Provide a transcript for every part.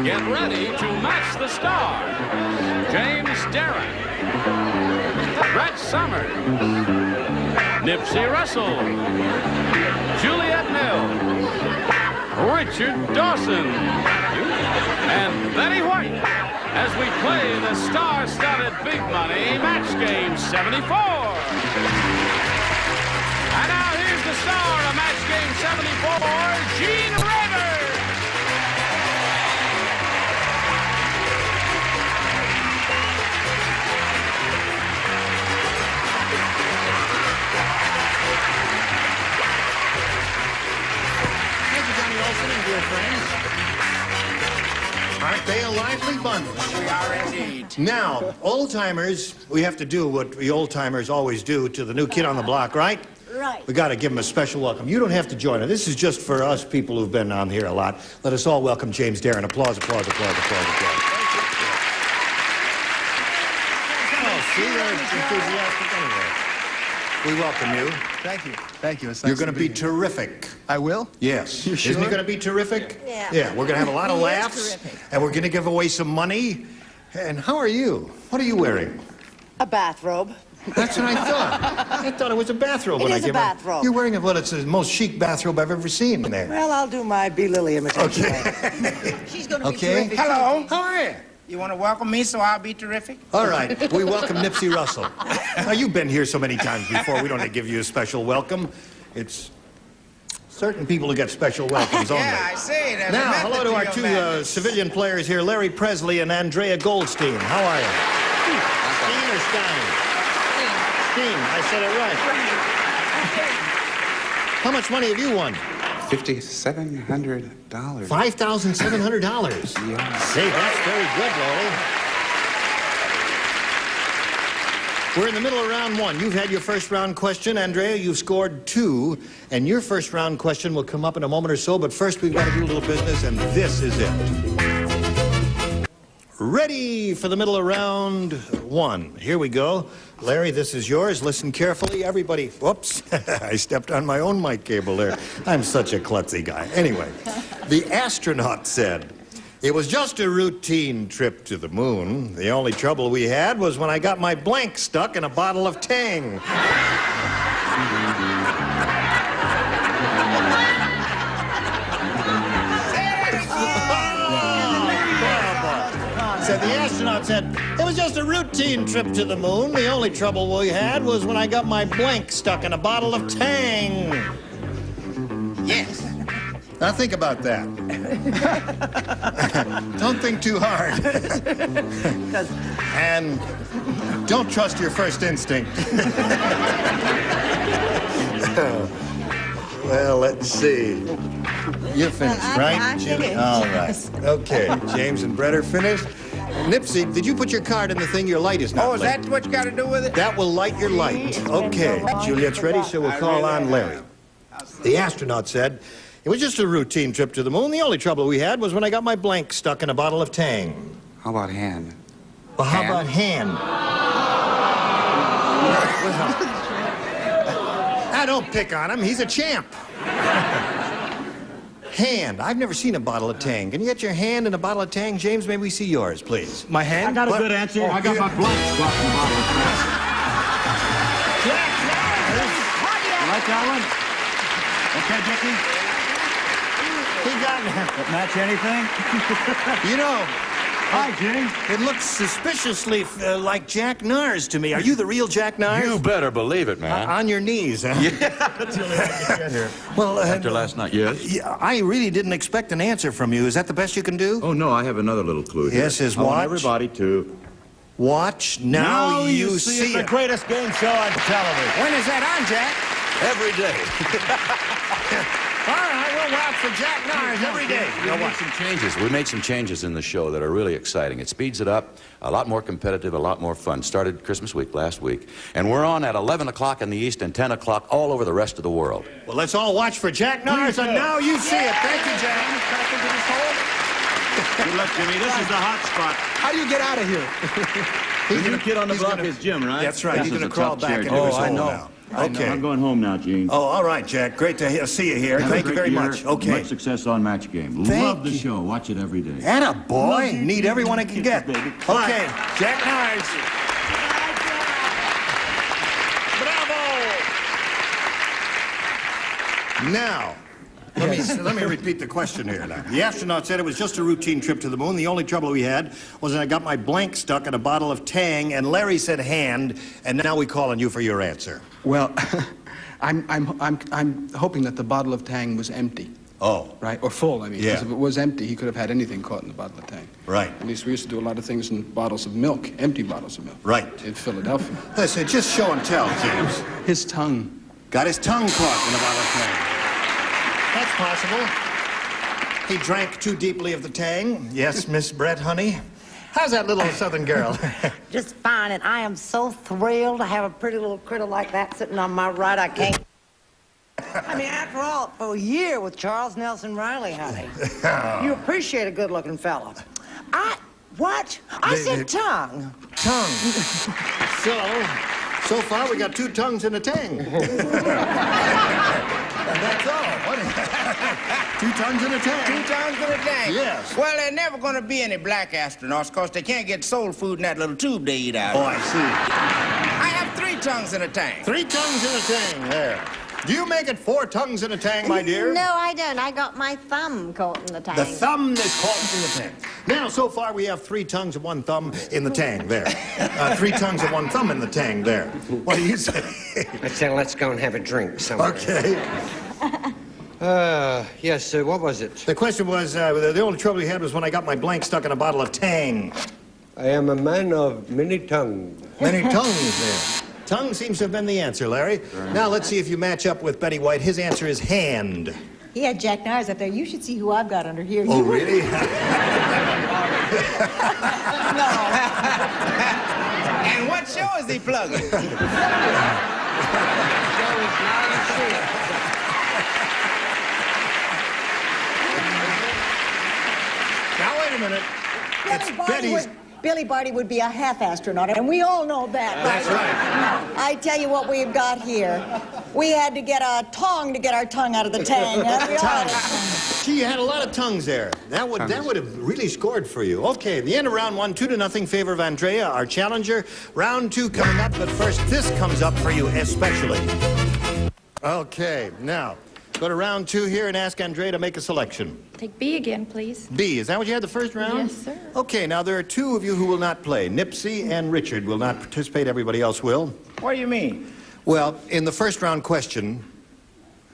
Get ready to match the star. James Darren, Brett Summers, Nipsey Russell, Juliet Mills, Richard Dawson, and Betty White as we play the star-studded Big Money Match Game 74. And now here's the star of Match Game 74, Gene Rivers. Dear friends, aren't they a lively bunch? We are indeed. Now, old-timers, we have to do what we old-timers always do to the new kid on the block, right? Right. We got to give him a special welcome. You don't have to join us. This is just for us people who've been on here a lot. Let us all welcome James Darren. Applause, applause, applause, applause, applause. Oh, see, they're enthusiastic anyway. We welcome you. Thank you. Thank you. It's nice You're going to be here. terrific. I will? Yes. You sure? Isn't he going to be terrific? Yeah. Yeah, we're going to have a lot of He is laughs. terrific. And we're going to give away some money. And how are you? What are you wearing? A bathrobe. That's what I thought. I thought it was a bathrobe. It when I is a came in. bathrobe. You're wearing it's the most chic bathrobe I've ever seen in there. Well, I'll do my B. Lily imitation. Okay. She's going to be Okay. terrific. Hello. How are you? You want to welcome me so I'll be terrific? All right. We welcome Nipsey Russell. Now, you've been here so many times before. We don't have to give you a special welcome. It's certain people who get special welcomes only. Yeah, I see. There's Now, a method hello to our your two madness. civilian players here, Larry Presley and Andrea Goldstein. How are you? Steen or Stein? Steen. I said it right. How much money have you won? $5,700. $5,700. Yeah. Say, that's very good, Larry. We're in the middle of round one. You've had your first round question. Andrea, you've scored 2. And your first round question will come up in a moment or so. But first, we've got to do a little business, and this is it. Ready for the middle of round 1. Here we go. Larry, this is yours. Listen carefully. Everybody, whoops, I stepped on my own mic cable there. I'm such a klutzy guy. Anyway, the astronaut said, "It was just a routine trip to the moon. The only trouble we had was when I got my blank stuck in a bottle of Tang." Said the astronaut said, "It was just a routine trip to the moon. The only trouble we had was when I got my blank stuck in a bottle of Tang." Yes. Now think about that. Don't think too hard. And don't trust your first instinct. Well, let's see. You're finished, right? I'm finished. All right. Okay, James and Brett are finished. Nipsey, did you put your card in the thing? Your light is not Oh, is lit. that what you got to do with it? That will light your light. Okay. Juliet's ready, so we'll call on Larry. The astronaut said, "It was just a routine trip to the moon. The only trouble we had was when I got my blank stuck in a bottle of Tang." How about hand? Well, how Hand? about hand? I don't pick on him. He's a champ. Hand. I've never seen a bottle of Tang. Can you get your hand in a bottle of Tang? James, may we see yours, please? My hand? I got a What? good answer. Oh, I got yeah. my blank stuck in the bottle of Tang. Jack Norris. You like that one? Okay, Dickie? He got That match anything? You know, Hi, Gene. it looks suspiciously like Jack Nars to me. Are you the real Jack Nars? You better believe it, man. On your knees, huh? Well, After last night, yes? yeah, I really didn't expect an answer from you. Is that the best you can do? Oh, no, I have another little clue here. Yes, is I want watch. everybody to... Watch, now you see It's the it. greatest game show on television. When is that on, Jack? Every day. All right, we'll watch for Jack Nars every day. We made some changes. We made some changes in the show that are really exciting. It speeds it up, a lot more competitive, a lot more fun. Started Christmas week last week. And we're on at 11 o'clock in the East and 10 o'clock all over the rest of the world. Well, let's all watch for Jack Nars, and now you see it. Thank you, Jack. Good luck, Jimmy. This is the hot spot. How do you get out of here? The new kid on the block is Jim, right? That's right. This He's is going to a crawl tough chair, back Jimmy. into his Oh, I hole know. now. Okay. I'm going home now, Gene. Oh, all right, Jack. Great to see you here. Thank you very much. Okay. Much success on Match Game. Love the show. Watch it every day. Atta boy. Need everyone it can get. Baby. Okay, Jack Nice. Bravo! Now, let me repeat the question here now. The astronaut said it was just a routine trip to the moon. The only trouble we had was that I got my blank stuck in a bottle of Tang, and Larry said hand, and now we call on you for your answer. Well, I'm hoping that the bottle of Tang was empty. Oh. Right? Or full, I mean. Yeah. Because if it was empty, he could have had anything caught in the bottle of Tang. Right. At least we used to do a lot of things in bottles of milk, empty bottles of milk. Right. In Philadelphia. Listen, just show and tell, James. His tongue. Got his tongue caught in a bottle of Tang. That's possible. He drank too deeply of the Tang. Yes, Miss Brett, honey? How's that little southern girl? Just fine, and I am so thrilled to have a pretty little critter like that sitting on my right. I can't. I mean, after all, for a year with Charles Nelson Riley, honey. You appreciate a good-looking fella. What? I said tongue. Tongue. So far we got 2 tongues in a Tang. And that's all. 2 tongues in a Tang. 2 tongues in a tank? Yes. Well, there never gonna be any black astronauts because they can't get soul food in that little tube they eat out Oh, of. I see. I have 3 tongues in a tank. 3 tongues in a Tang, there. Do you make it 4 tongues in a Tang, my dear? No, I don't. I got my thumb caught in the tank. The thumb is caught in the Tang. Now, so far, we have 3 tongues and 1 thumb in the Tang, there. 3 tongues and 1 thumb in the Tang, there. What do you say? I said, let's go and have a drink somewhere. Okay. Yes, what was it? The question was, the only trouble we had was when I got my blank stuck in a bottle of Tang. I am a man of many tongues. Many tongues there. Tongue seems to have been the answer, Larry. Now, let's see if you match up with Betty White. His answer is hand. He had Jack Nice up there. You should see who I've got under here. Oh, really? And what show is he plugging? Now, wait a minute. It's Betty's... Billy Barty would be a half astronaut, and we all know that. That's right. I tell you what we've got here. We had to get a tongue to get our tongue out of the Tang. Gee, you had a lot of tongues there. That would have really scored for you. Okay, the end of round 1, 2-0 favor of Andrea, our challenger. Round 2 coming up, but first this comes up for you especially. Okay, now go to round 2 here and ask Andrea to make a selection. Take B again, please. B, is that what you had the first round? Yes, sir. Okay, now there are 2 of you who will not play. Nipsey and Richard will not participate. Everybody else will. What do you mean? Well, in the first round question,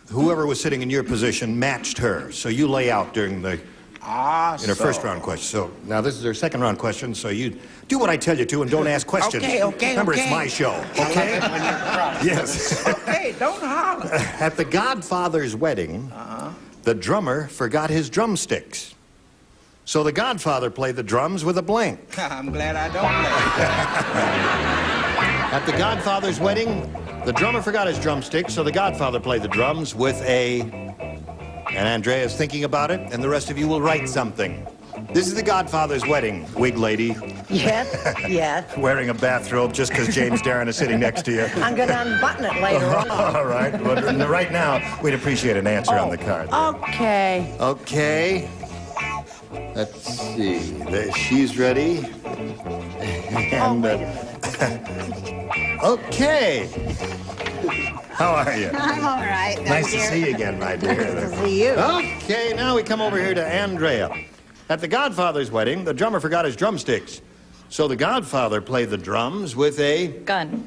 whoever was sitting in your position matched her. So you lay out during the... in her first round question. So now this is her second round question, so you do what I tell you to and don't ask questions. Okay. Remember, it's my show, okay? Yes. Okay, don't holler. At the Godfather's wedding, the drummer forgot his drumsticks. So the Godfather played the drums with a blank. I'm glad I don't play. At the Godfather's wedding, the drummer forgot his drumsticks, so the Godfather played the drums with a... And Andrea is thinking about it, and the rest of you will write something. This is the Godfather's wedding, wig lady. Yes, yes. Wearing a bathrobe just because James Darren is sitting next to you. I'm going to unbutton it later on. All right. But right now, we'd appreciate an answer on the card. Okay. Okay. Let's see. She's ready. And, okay. How are you? I'm all right. Nice to see you again, my dear. Nice to see you. Okay, now we come over here to Andrea. At the Godfather's wedding, the drummer forgot his drumsticks. So the Godfather played the drums with a... Gun.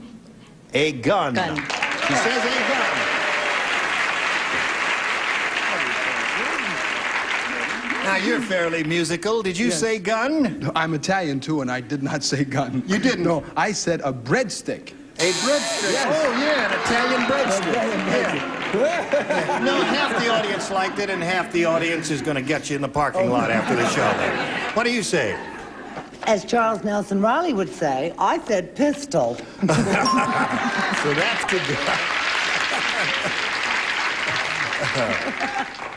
A gun. Gun. He says a gun. Now, you're fairly musical. Did you say gun? No, I'm Italian, too, and I did not say gun. You didn't? No, I said a breadstick. A breadstick. Yes. Oh, yeah, an Italian breadstick. Yeah. No, half the audience liked it, and half the audience is going to get you in the parking lot after the show. What do you say? As Charles Nelson Riley would say, I said pistol. So that's the...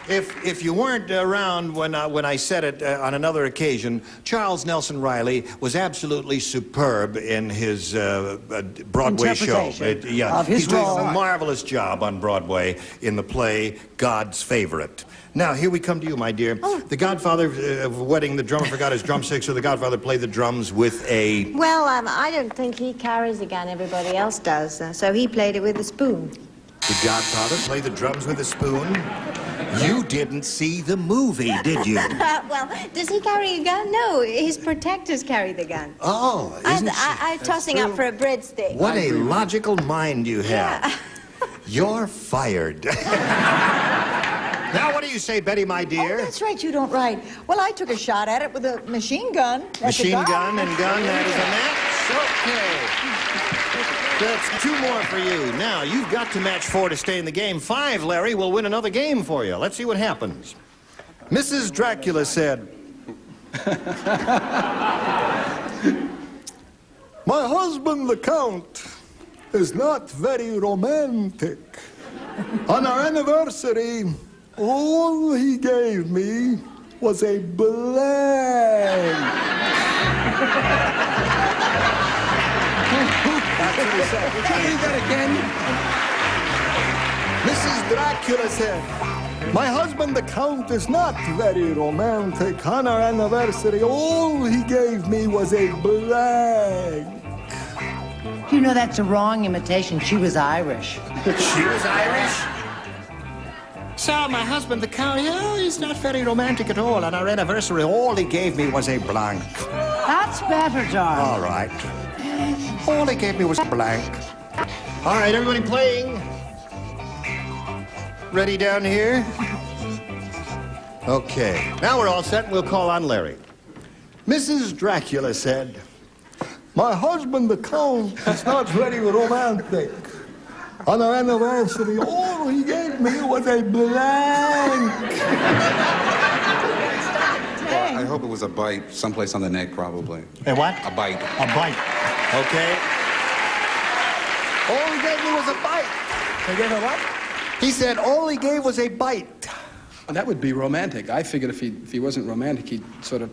If you weren't around when I said it on another occasion, Charles Nelson Riley was absolutely superb in his Broadway show. He's doing a marvelous job on Broadway in the play God's Favorite. Now, here we come to you, my dear. Oh. The Godfather of Wedding, the drummer forgot his drumsticks, so the Godfather played the drums with a... Well, I don't think he carries a gun. Everybody else does. So he played it with a spoon. The Godfather played the drums with a spoon? You didn't see the movie, did you? Well, does he carry a gun? No, his protectors carry the gun. Oh, I'm tossing up for a breadstick. What a logical mind you have. Yeah. You're fired. Now, what do you say, Betty, my dear? Oh, that's right, you don't write. Well, I took a shot at it with a machine gun. Machine gun and gun, that is a match. Okay. That's 2 more for you. Now, you've got to match 4 to stay in the game. 5, Larry, will win another game for you. Let's see what happens. Mrs. Dracula said, "My husband, the Count, is not very romantic. On our anniversary, all he gave me was a blank." That's what he said. Would you read that again? Mrs. Dracula said, "My husband, the Count, is not very romantic. On our anniversary, all he gave me was a blank." You know, that's a wrong imitation. She was Irish. She was Irish? So, my husband, the Count, he's not very romantic at all. On our anniversary, all he gave me was a blank. That's better, darling. All right. All he gave me was a blank. All right, everybody playing? Ready down here? Okay. Now we're all set, and we'll call on Larry. Mrs. Dracula said, "My husband, the Count, is not very romantic. On our anniversary, all he gave me was a blank." Well, I hope it was a bite, someplace on the neck, probably. A what? A bite. A bite. Okay. All he gave me was a bite. He gave a what? He said all he gave was a bite. That would be romantic. I figured if he wasn't romantic, he'd sort of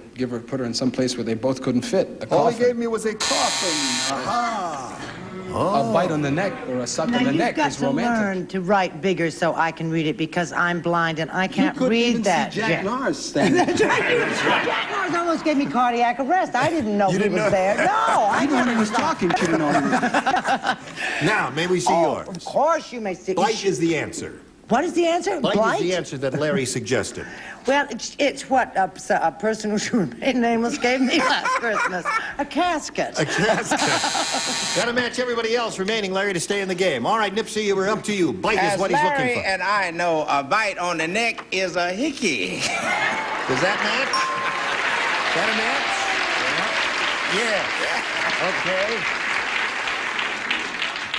put her in some place where they both couldn't fit. A coffin. All he gave me was a coffin. Aha. A bite on the neck or a suck on the neck is romantic. Now, you've got to learn to write bigger so I can read it, because I'm blind and I can't read that. See Jack Norris standing. That's right. Jack Norris almost gave me cardiac arrest. I didn't know he was there. No, I Even when he was talking, she didn't know he was. Now, may we see yours? Of course you may see. Bite is the answer. What is the answer? Bite Blight? is the answer that Larry suggested. Well, it's what a person who should remain nameless gave me last Christmas. A casket. A casket. Got to match everybody else remaining, Larry, to stay in the game. All right, Nipsey, we're up to you. Bite is what he's looking Larry for. and I know, a bite on the neck is a hickey. Does that match? That a match? Yeah. Okay.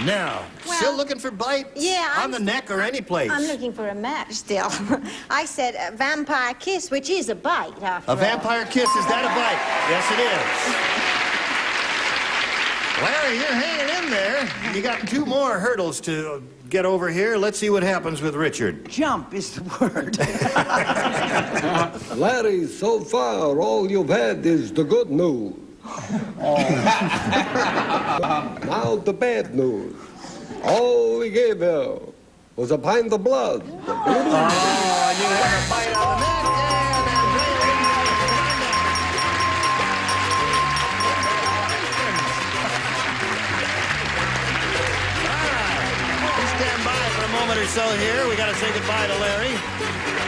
Now, still looking for bite? Yeah. On the neck or any place? I'm looking for a match still. I said a vampire kiss, which is a bite, after A vampire kiss, is that a bite? Yes, it is. Larry, you're hanging in there. You got 2 more hurdles to get over here. Let's see what happens with Richard. Jump is the word. Larry, so far, all you've had is the good news. Now the bad news. All we gave you was a pint of blood. Oh, you had a bite on the neck, stand by for a moment or so here. We got to say goodbye to Larry.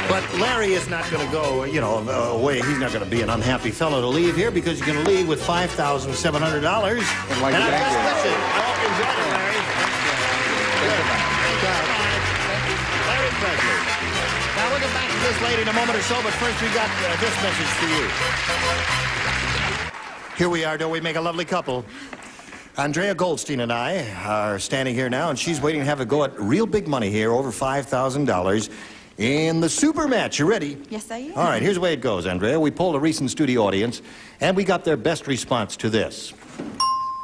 But Larry is not going to go, away. He's not going to be an unhappy fellow to leave here, because he's going to leave with $5,700. Like and I just miss it. I hope you enjoyed it, Larry. Larry Presley. Now, we'll get back to this later in a moment or so, but first we got this message for you. Here we are, don't we make a lovely couple? Andrea Goldstein and I are standing here now, and she's waiting to have a go at real big money here, over $5,000. In the super match. You ready? Yes, I am. All right, here's the way it goes, Andrea. We polled a recent studio audience, and we got their best response to this.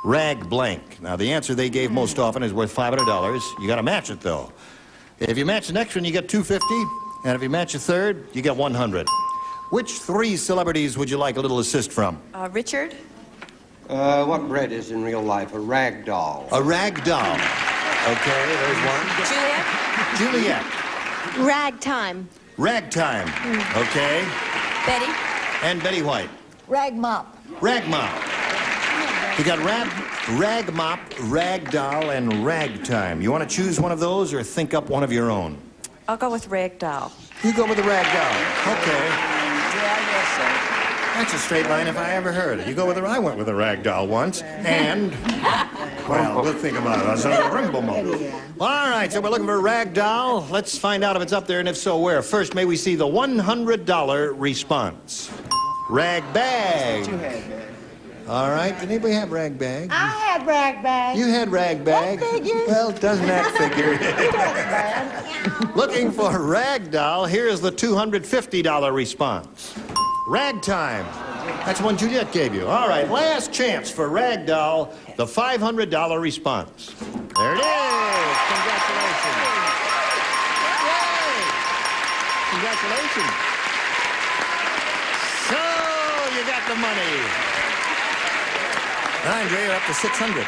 Rag blank. Now, the answer they gave most often is worth $500. You got to match it, though. If you match the next one, you get 250. And if you match a third, you get 100. Which three celebrities would you like a little assist from? Richard. What bread is in real life? A rag doll. A rag doll. Okay, there's one. Juliet. Juliet. Ragtime. Ragtime. Okay. Betty. And Betty White. Rag mop. Rag mop. You got rag mop, rag doll, and ragtime. You want to choose one of those or think up one of your own? I'll go with Rag Doll. You go with the rag doll. Okay. Yeah, I guess so. That's a straight line if I ever heard it. You go with I went with a rag doll once, and, well, we'll think about it. All right, so we're looking for a rag doll. Let's find out if it's up there, and if so, where. First, may we see the $100 response. Rag bag. All right, did anybody have rag bag? I had rag bag. You had rag bag. That figures. Well, doesn't that figure? Looking for rag doll, here's the $250 response. Ragtime. That's one Juliet gave you. All right, last chance for rag doll, the $500 response. There it is. Congratulations. Yay. Congratulations. So, you got the money. Andre, you're up to $600.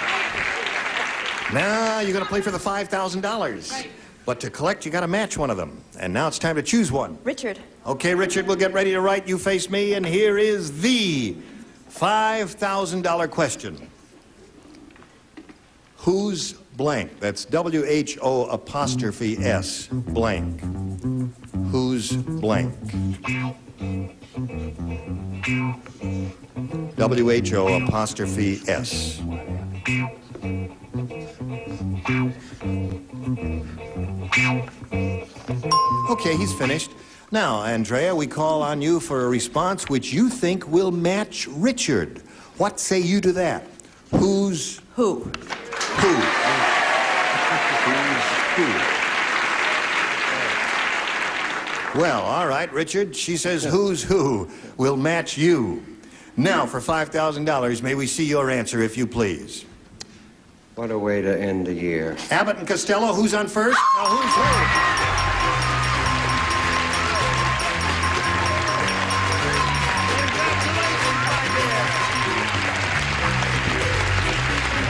Now you're going to play for the $5,000. But to collect, you got to match one of them. And now it's time to choose one. Richard. Okay, Richard, we'll get ready to write. You face me, and here is the $5,000 question. Who's blank? That's W-H-O''S, blank. Who's blank? W-H-O''S. Okay, he's finished. Now, Andrea, we call on you for a response which you think will match Richard. What say you to that? Who's Who? who? Who's who? Well, all right, Richard. She says who's who will match you. Now, for $5,000, may we see your answer, if you please. What a way to end the year. Abbott and Costello, who's on first? Now, who's who?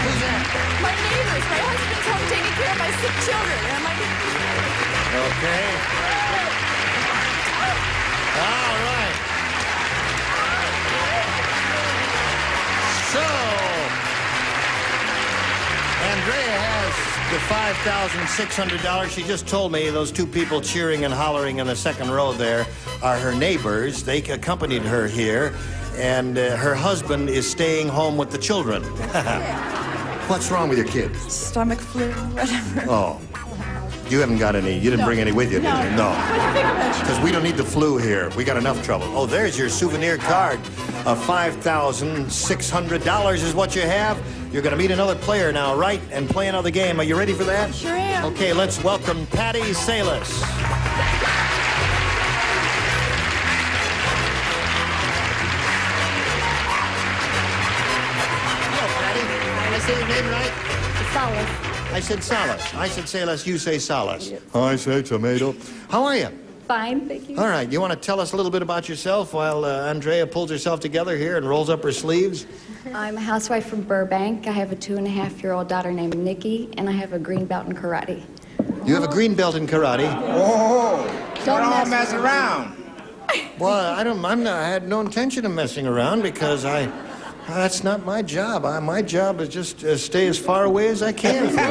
Who's that? My neighbors. My husband's home taking care of my sick children. And my Okay. All right. So, Andrea has the $5,600. She just told me those two people cheering and hollering in the second row there are her neighbors. They accompanied her here, and her husband is staying home with the children. What's wrong with your kids? stomach flu, whatever. Oh. You haven't got any, you didn't bring any with you, did you? No. Because we don't need the flu here. We got enough trouble. Oh, there's your souvenir card of $5,600 is what you have. You're going to meet another player now, right? And play another game. Are you ready for that? Sure am. Okay, let's welcome Patty Salas. Hello, Patty. Did I say your name right? Solace. I said Salas. I said Salas, you say Salas. I say tomato. How are you? Fine, thank you. All right, you want to tell us a little bit about yourself while Andrea pulls herself together here and rolls up her sleeves? I'm a housewife from Burbank. I have a 2.5-year-old daughter named Nikki, and I have a green belt in karate. You have a green belt in karate? Oh, don't mess around. Well, I had no intention of messing around because that's not my job. My job is just to stay as far away as I can from it.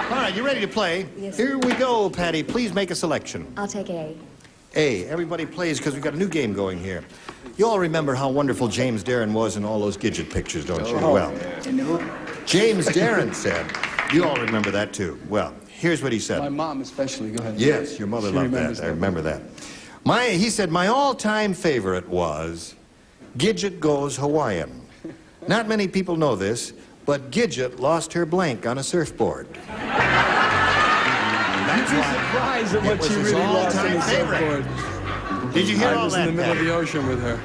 All right, you ready to play? Yes. Here we go, Patty. Please make a selection. I'll take A. A. Everybody plays because we've got a new game going here. You all remember how wonderful James Darren was in all those Gidget pictures, don't you? Well, James Darren said, you all remember that too. Well, here's what he said. My mom especially. Go ahead. Yes, your mother loved that. I remember that. He said, my all-time favorite was Gidget Goes Hawaiian. Not many people know this, but Gidget lost her blank on a surfboard. You'd be surprised at what she really lost on the surfboard. Did you hear all I was that, in the middle Patty? of the ocean with her.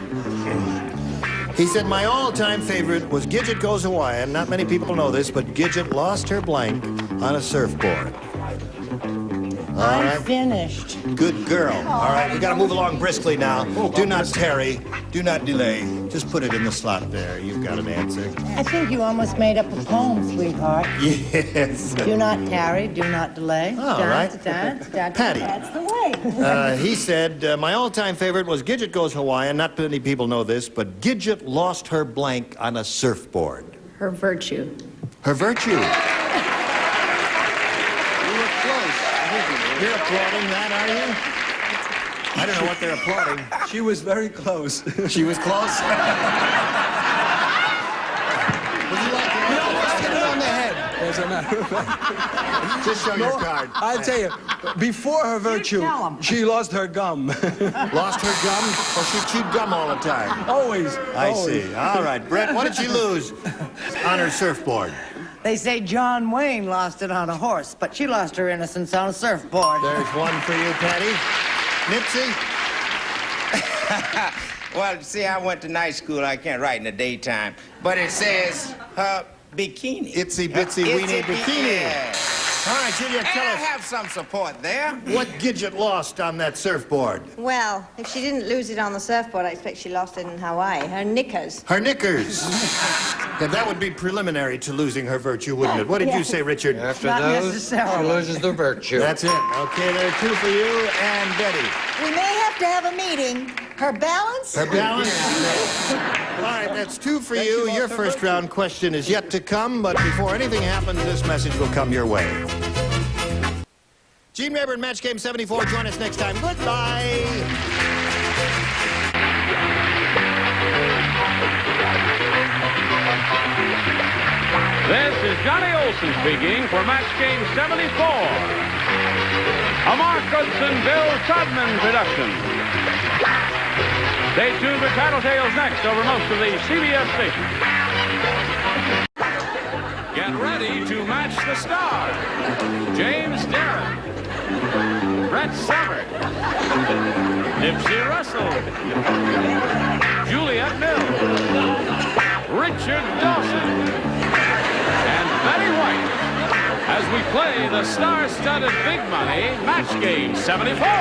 He said, my all-time favorite was Gidget Goes Hawaiian. Not many people know this, but Gidget lost her blank on a surfboard. I'm finished. Good girl. All right, we got to move along briskly now. Do not tarry. Do not delay. Just put it in the slot there. You've got an answer. I think you almost made up a poem, sweetheart. Yes. Do not tarry, do not delay. All right. Patty. That's the way. He said, my all-time favorite was Gidget Goes Hawaiian. Not many people know this, but Gidget lost her blank on a surfboard. Her virtue. Her virtue. You were close. You're applauding that, are you? I don't know what they're applauding. She was very close. She was close? Would you like to Hit it on the head, as a matter of fact. just show your card? I'll tell you, before her virtue, she lost her gum. Lost her gum? Or she chewed gum all the time? Always. I see. All right, Brett, what did she lose on her surfboard? They say John Wayne lost it on a horse, but she lost her innocence on a surfboard. There's one for you, Patty. Nipsey? Well, see, I went to night school. I can't write in the daytime. But it says her bikini. Itsy bitsy weeny bikini. Yeah. All right, Julia, tell And I us have some support there. what Gidget lost on that surfboard. Well, if she didn't lose it on the surfboard, I expect she lost it in Hawaii. Her knickers. Her knickers. Yeah, that would be preliminary to losing her virtue, wouldn't it? What did you say, Richard? After Not those, she necessarily. loses the virtue. That's it. Okay, there are two for you and Betty. We may have to have a meeting. Her balance? Her balance? All right, that's two for you. Your first round question is yet to come, but before anything happens, this message will come your way. Gene Rayburn, Match Game 74. Join us next time. Goodbye. This is Johnny Olson speaking for Match Game 74. A Mark Goodson, Bill Todman production. Stay tuned for Tattletales next over most of the CBS stations. Get ready to match the star. James Darren. Brett Somers. Nipsey Russell. Juliet Mills. Richard Dawson. And Betty White. As we play the star-studded Big Money Match Game 74. And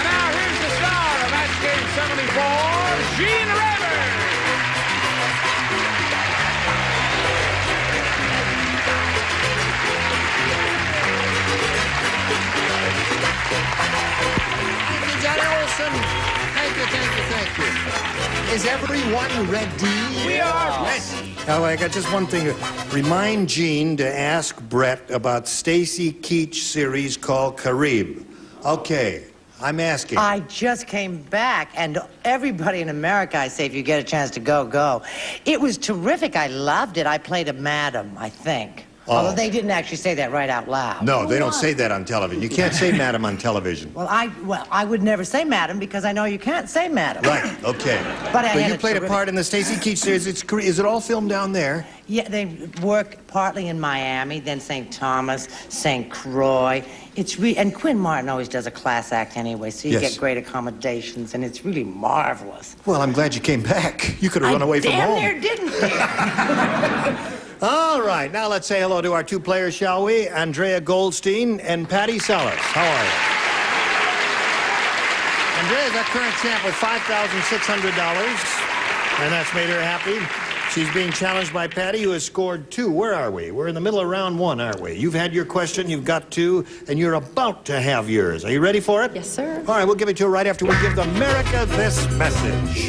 now here's the star of Match Game 74, Gene Rayburn. Thank you, Johnny Olson. Thank you, thank you, thank you. Is everyone ready? We are ready. Oh, I got just one thing. Remind Gene to ask Brett about Stacy Keach series called Carib. Okay, I'm asking. I just came back, and everybody in America, I say, if you get a chance to go, go. It was terrific. I loved it. I played a madam, I think. Oh. Although they didn't actually say that right out loud. No, they don't say that on television. You can't say madam on television. Well, I would never say madam because I know you can't say madam. Right, okay. But I had you a played a terrific- part in the Stacy Keach series. Is it all filmed down there? Yeah, they work partly in Miami, then St. Thomas, St. Croix. And Quinn Martin always does a class act anyway, so you Yes. get great accommodations, and it's really marvelous. Well, I'm glad you came back. You could have run away from home. Damn near didn't you? All right, now let's say hello to our two players, shall we? Andrea Goldstein and Patty Sellers. How are you? Andrea's our current champ with $5,600, and that's made her happy. She's being challenged by Patty, who has scored 2. Where are we? We're in the middle of round 1, aren't we? You've had your question, you've got 2, and you're about to have yours. Are you ready for it? Yes, sir. All right, we'll give it to her right after we give America this message.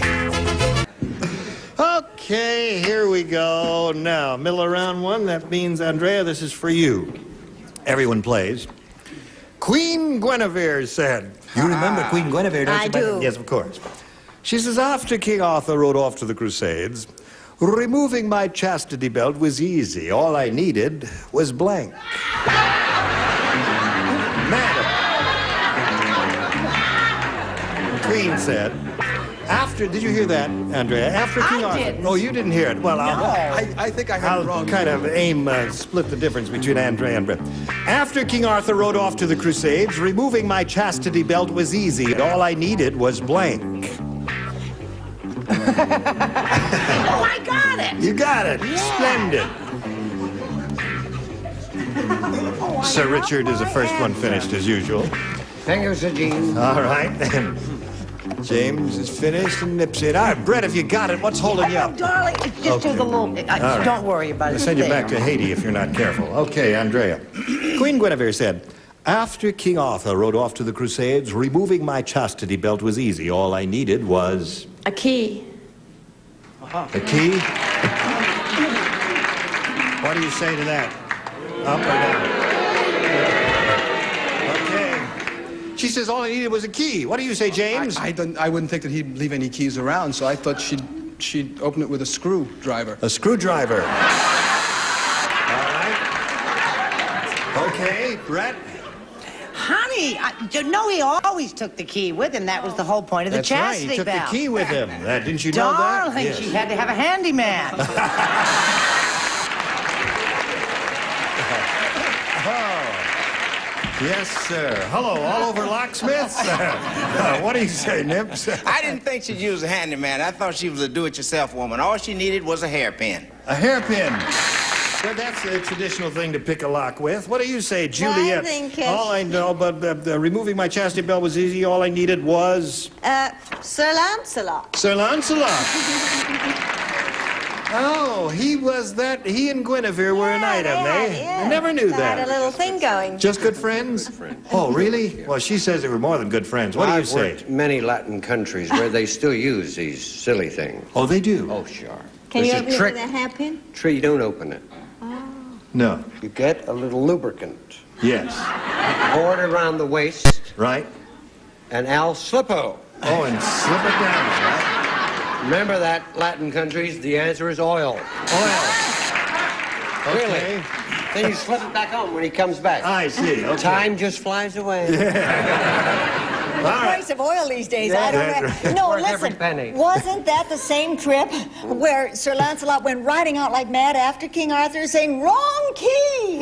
Okay, here we go. Now, middle of round 1, that means, Andrea, this is for you. Everyone plays. Queen Guinevere said. You remember Queen Guinevere, don't you? I do. Yes, of course. She says, after King Arthur rode off to the Crusades, removing my chastity belt was easy. All I needed was blank. Madam. Queen said, did you hear that, Andrea? After King Arthur. didn't. Oh, you didn't hear it. Well, I think I heard it wrong. I'll kind of split the difference between Andrea and Brett. After King Arthur rode off to the Crusades, removing my chastity belt was easy. All I needed was blank. Oh, I got it. You got it. Yeah. Splendid. Sir Richard is the first one finished, as usual. Thank you, Sir Gene. All right, then. James is finished and Nipsey. All right, Brett, if you got it, what's holding you up? Darling, it's just Okay. the little... right. Don't worry about it. I'll send you There. back to Haiti if you're not careful. Okay, Andrea. Queen Guinevere said, after King Arthur rode off to the Crusades, removing my chastity belt was easy. All I needed was... A key. A key? What do you say to that? Up or down? Okay. She says all I needed was a key. What do you say, James? I wouldn't think that he'd leave any keys around, so I thought she'd open it with a screwdriver. A screwdriver. All right. Okay, Brett. Honey, no, he always took the key with him. That was the whole point of the That's right. chastity He took belt. the key with him. Didn't you know that? Darling, Yes. she had to have a handyman. Yes, sir. Hello, all over locksmiths. What do you say, Nips? I didn't think she'd use a handyman. I thought she was a do-it-yourself woman. All she needed was a hairpin. A hairpin. Well, that's a traditional thing to pick a lock with. What do you say, Juliet? I think it's... All I know, but removing my chastity belt was easy. All I needed was... Sir Lancelot. Sir Lancelot. Oh, he was that... He and Guinevere were an item, eh? I never knew They had a that. little thing going. Just good friends? Oh, really? Well, she says they were more than good friends. What do you I've say? worked many Latin countries where they still use these silly things. Oh, they do? Oh, sure. Can you There's open a it trick. with a hairpin? Tree, you don't open it. No. You get a little lubricant. Yes. Pour it around the waist. Right? And Al Slippo. Oh, and slip it down, right? Remember that, Latin countries, the answer is oil. Oil. Really? Okay. Then you slip it back on when he comes back. I see. Okay. Time just flies away. The price of oil these days, I don't know. No, Worth every listen, penny. wasn't that the same trip where Sir Lancelot went riding out like mad after King Arthur saying, wrong key?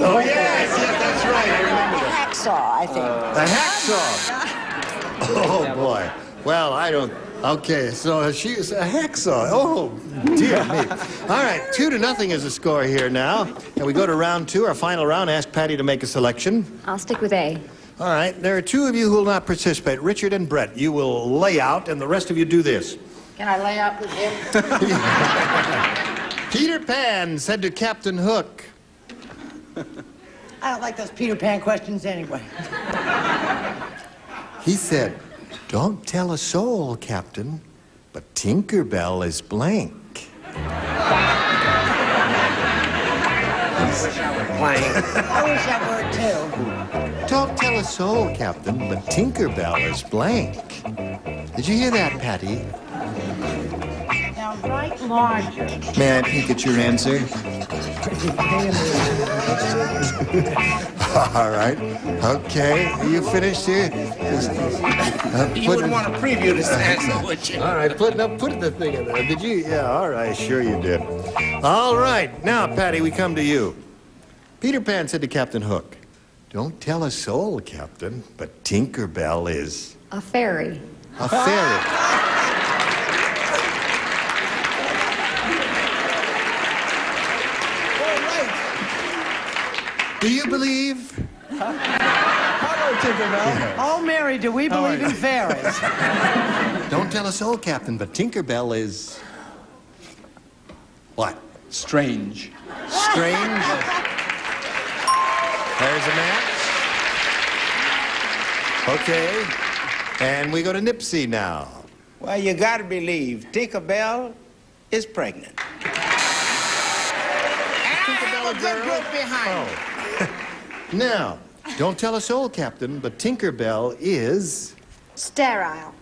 Oh, yes, that's right. I remember A that. hacksaw, I think. A hacksaw. Oh, boy. Well, I don't... Okay, so she's a hacksaw. Oh, dear me. All right, 2-0 is the score here now. And we go to round 2, our final round. Ask Patty to make a selection. I'll stick with A. All right, there are 2 of you who will not participate. Richard and Brett, you will lay out, and the rest of you do this. Can I lay out with him? Peter Pan said to Captain Hook. I don't like those Peter Pan questions anyway. He said, don't tell a soul, Captain, but Tinkerbell is blank. Playing. I wish I were too. Don't tell a soul, Captain, but Tinkerbell is blank. Did you hear that, Patty? Now, write larger. May I peek at your answer? All right. Okay. Are you finished here? You wouldn't want to preview this answer, would you? All right. Put the thing in there. Did you? Yeah. All right. Sure you did. All right. Now, Patty, we come to you. Peter Pan said to Captain Hook, don't tell a soul, Captain, but Tinkerbell is... A fairy. a fairy. Do you believe? Hello, Tinkerbell. Oh, Mary, do we believe in fairies? Don't tell a soul, Captain, but Tinkerbell is... What? Strange. Strange? There's a match. Okay. And we go to Nipsey now. Well, you gotta believe Tinkerbell is pregnant. And I have a good group behind me. Now, don't tell a soul, Captain, but Tinkerbell is... Sterile.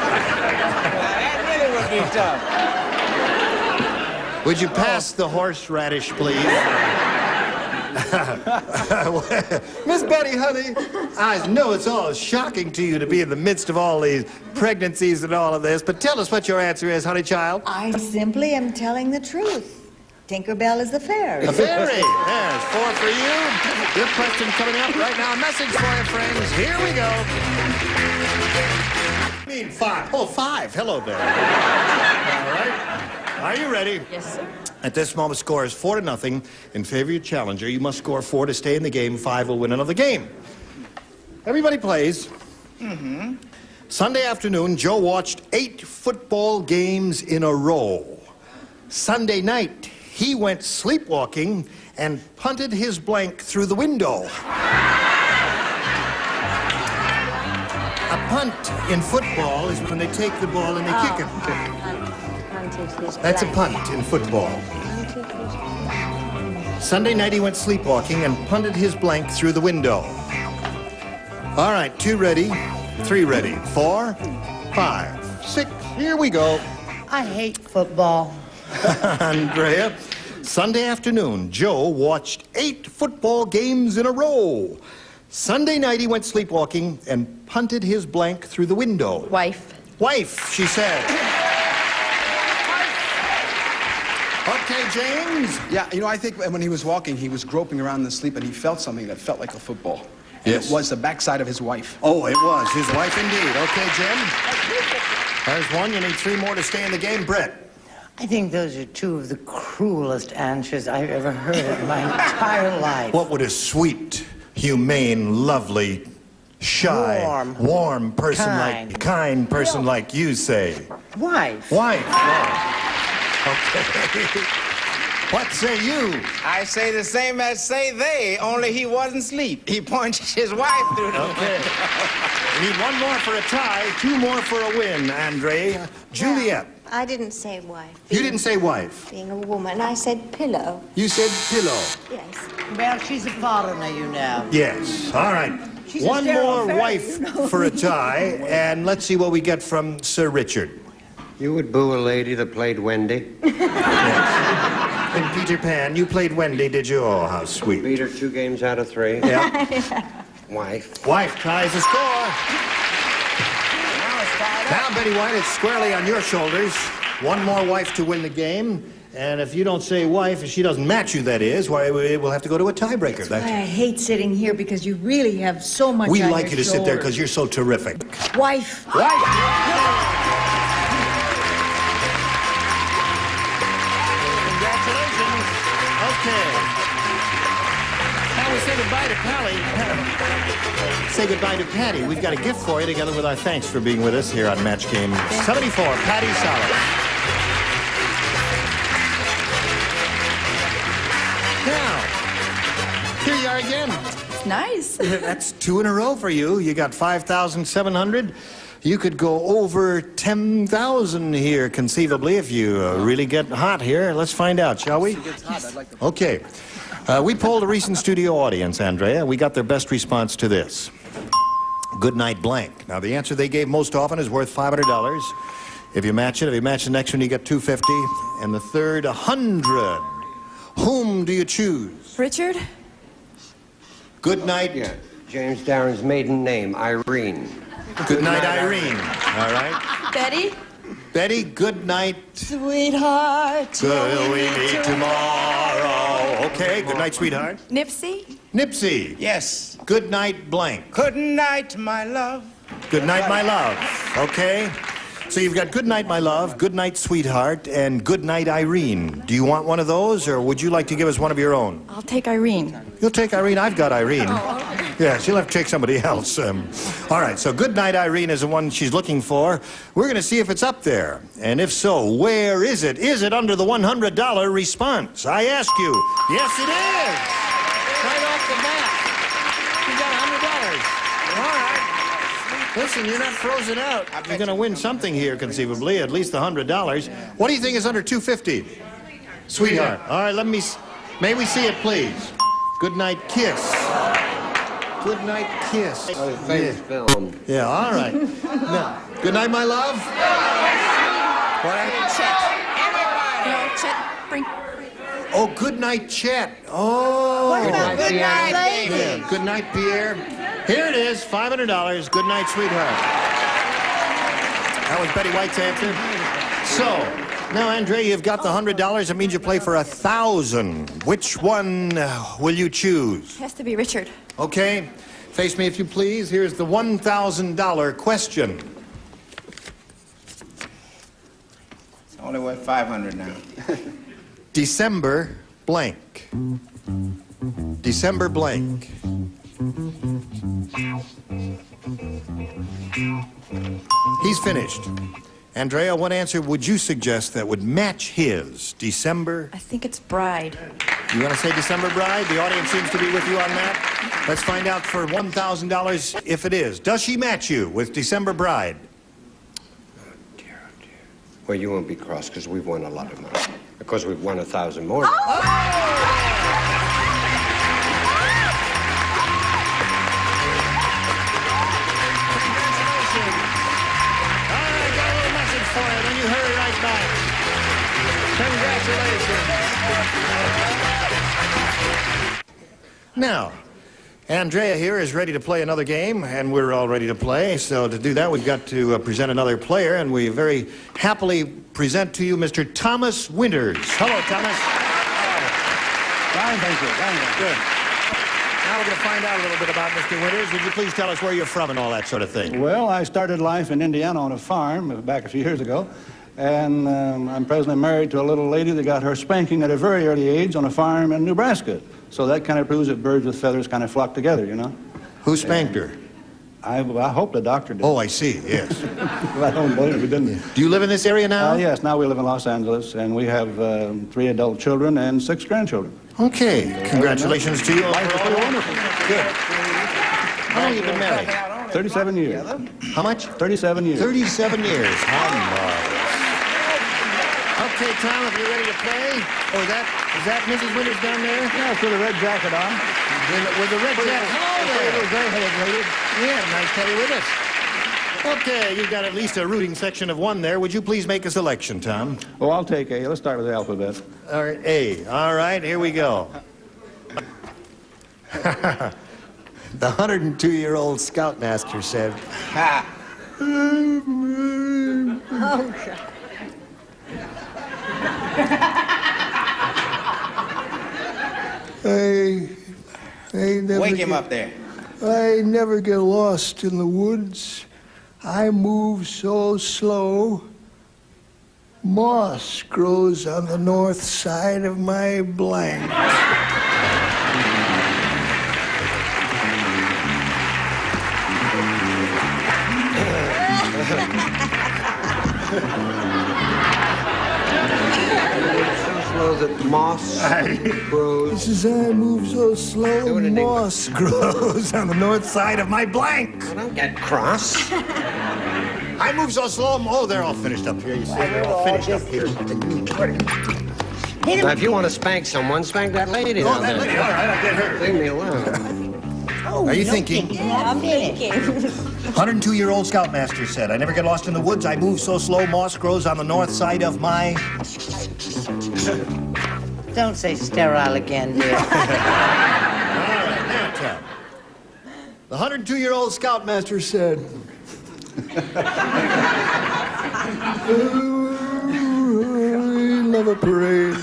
That really would be tough. Would you pass the horseradish, please? Miss Betty, honey, I know it's all shocking to you to be in the midst of all these pregnancies and all of this, but tell us what your answer is, honey child. I simply am telling the truth. Tinkerbell is the fairy. A fairy. There's 4 for you. Good question coming up right now. A message for you, friends. Here we go. mean 5? Oh, 5. Hello there. All right. Are you ready? Yes, sir. At this moment, score is 4-0 in favor of your challenger. You must score 4 to stay in the game. 5 will win another game. Everybody plays. Mm-hmm. Sunday afternoon, Joe watched 8 football games in a row. Sunday night, he went sleepwalking and punted his blank through the window. A punt in football is when they take the ball and they kick it. That's a punt in football. Sunday night he went sleepwalking and punted his blank through the window. All right, 2 ready, 3 ready, 4, 5, 6, here we go. I hate football. Andrea, Sunday afternoon, Joe watched 8 football games in a row. Sunday night he went sleepwalking and punted his blank through the window. Wife. Wife, she said. Okay, James? Yeah, you know, I think when he was walking, he was groping around in the sleep and he felt something that felt like a football. And Yes. it was the backside of his wife. Oh, it was his wife indeed. Okay, Jim? There's 1. You need 3 more to stay in the game. Brett? I think those are 2 of the cruelest answers I've ever heard in my entire life. What would a sweet, humane, lovely, shy, warm person kind person like you say? Wife. Wife. Okay. What say you? I say the same as say they, only he wasn't asleep. He pointed his wife through the Okay. We need 1 more for a tie, 2 more for a win, Andre. Juliet. I didn't say wife. You didn't say wife. Being a woman, I said pillow. You said pillow. Yes. Well, she's a foreigner, you know. Yes. All right. She's a 1 more sterile wife fairy, you know. for a tie, and let's see what we get from Sir Richard. You would boo a lady that played Wendy? Yes. In Peter Pan, you played Wendy, did you? Oh, how sweet. Beat her 2 games out of 3. Yeah. Wife. Wife ties the score. Now, Betty White, it's squarely on your shoulders. 1 more wife to win the game. And if you don't say wife, if she doesn't match you, that is, why we'll have to go to a tiebreaker. That's why I hate sitting here, because you really have so much We on like your you to sit there shoulders. because you're so terrific. Wife. Wife. Congratulations. Okay. Now we say goodbye to Pally. Say goodbye to Patty. We've got a gift for you together with our thanks for being with us here on Match Game 74. Patty Salas. Now, here you are again. Nice. That's 2 in a row for you. You got 5,700. You could go over 10,000 here, conceivably, if you really get hot here. Let's find out, shall we? Okay. We polled a recent studio audience, Andrea. We got their best response to this. Good night blank. Now, the answer they gave most often is worth $500. If you match it, if you match the next one, you get $250. And the third, 100. Whom do you choose? Richard? Good night. Yeah. James Darren's maiden name, Irene. Good night, Irene. All right. Betty? Betty, good night. Sweetheart. Till we meet tomorrow. Okay, good night, sweetheart. Nipsey? Nipsey. Yes. Good night, blank. Good night, my love. Good night, my love. Okay. So you've got good night, my love, good night, sweetheart, and good night, Irene. Do you want one of those, or would you like to give us one of your own? I'll take Irene. You'll take Irene. I've got Irene. Oh, okay. Yeah, she'll have to take somebody else. All right, so good night, Irene is the one she's looking for. We're going to see if it's up there. And if so, where is it? Is it under the $100 response? I ask you. Yes, it is. Right off the bat. You got $100. All right. Listen, you're not frozen out. You're going to win something here, conceivably, at least $100. What do you think is under $250? Sweetheart. All right, may we see it, please? Good night kiss. Good night kiss. Oh, famous film. Yeah, all right. Now, good night, my love. What? Chet, bring. Oh, good night, Chet. Oh. What about good night, lady? Yeah, good night, Pierre. Here it is, $500. Good night, sweetheart. That was Betty White's answer. So, now, Andre, you've got the $100. That means you play for 1,000. Which one will you choose? Has to be Richard. Okay. Face me, if you please. Here's the $1,000 question. Only worth 500 now. December blank. December blank. He's finished. Andrea, what answer would you suggest that would match his? December? I think it's Bride. You want to say December Bride? The audience seems to be with you on that. Let's find out for $1,000 if it is. Does she match you with December Bride? Oh, dear. Well, you won't be cross because we've won a lot of money. Because we've won 1,000 more. For it, and you hurry right back. Congratulations. Now, Andrea here is ready to play another game, and we're all ready to play. So to do that, we've got to present another player, and we very happily present to you Mr. Thomas Winters. Hello, Thomas. Fine, thank you. Good. Now we're going to find out a little bit about Mr. Winters. Would you please tell us where you're from and all that sort of thing? Well, I started life in Indiana on a farm back a few years ago, and I'm presently married to a little lady that got her spanking at a very early age on a farm in Nebraska. So that kind of proves that birds with feathers kind of flock together, you know. Who spanked her? I hope the doctor did. Oh, I see, yes. Well, I don't believe he didn't. Do you live in this area now? Yes, now we live in Los Angeles, and we have 3 adult children and 6 grandchildren. Okay, congratulations to you. Life is pretty wonderful. Good. How long have you been married? 37 years. How much? 37 years. 37 years. How marvelous. Okay, Tom, if you're ready to play. Oh, is that Mrs. Winters down there? Yeah, with the red jacket on. With the red jacket. Hello there. Gray-headed lady. Yeah, nice to have you with us. Okay, you've got at least a rooting section of 1 there. Would you please make a selection, Tom? Oh, I'll take A. Let's start with the alphabet. All right, A. All right, here we go. The 102-year-old scoutmaster said, Ha! Oh, God. I never Wake him up there. I never get lost in the woods. I move so slow. Moss grows on the north side of my blank. That moss grows. This is I move so slow, moss grows on the north side of my blank. I don't get cross. I move so slow. Oh, they're all finished up here. You see, they're all finished up here. Now, if you want to spank someone, spank that lady. Oh, that lady. All right, I'll get her. Leave me alone. Are you thinking? Yeah, I'm thinking. 102-year-old scoutmaster said, I never get lost in the woods. I move so slow, moss grows on the north side of my... Don't say sterile again, dear. All right, now, Tom. The 102-year-old scoutmaster said... I love a parade.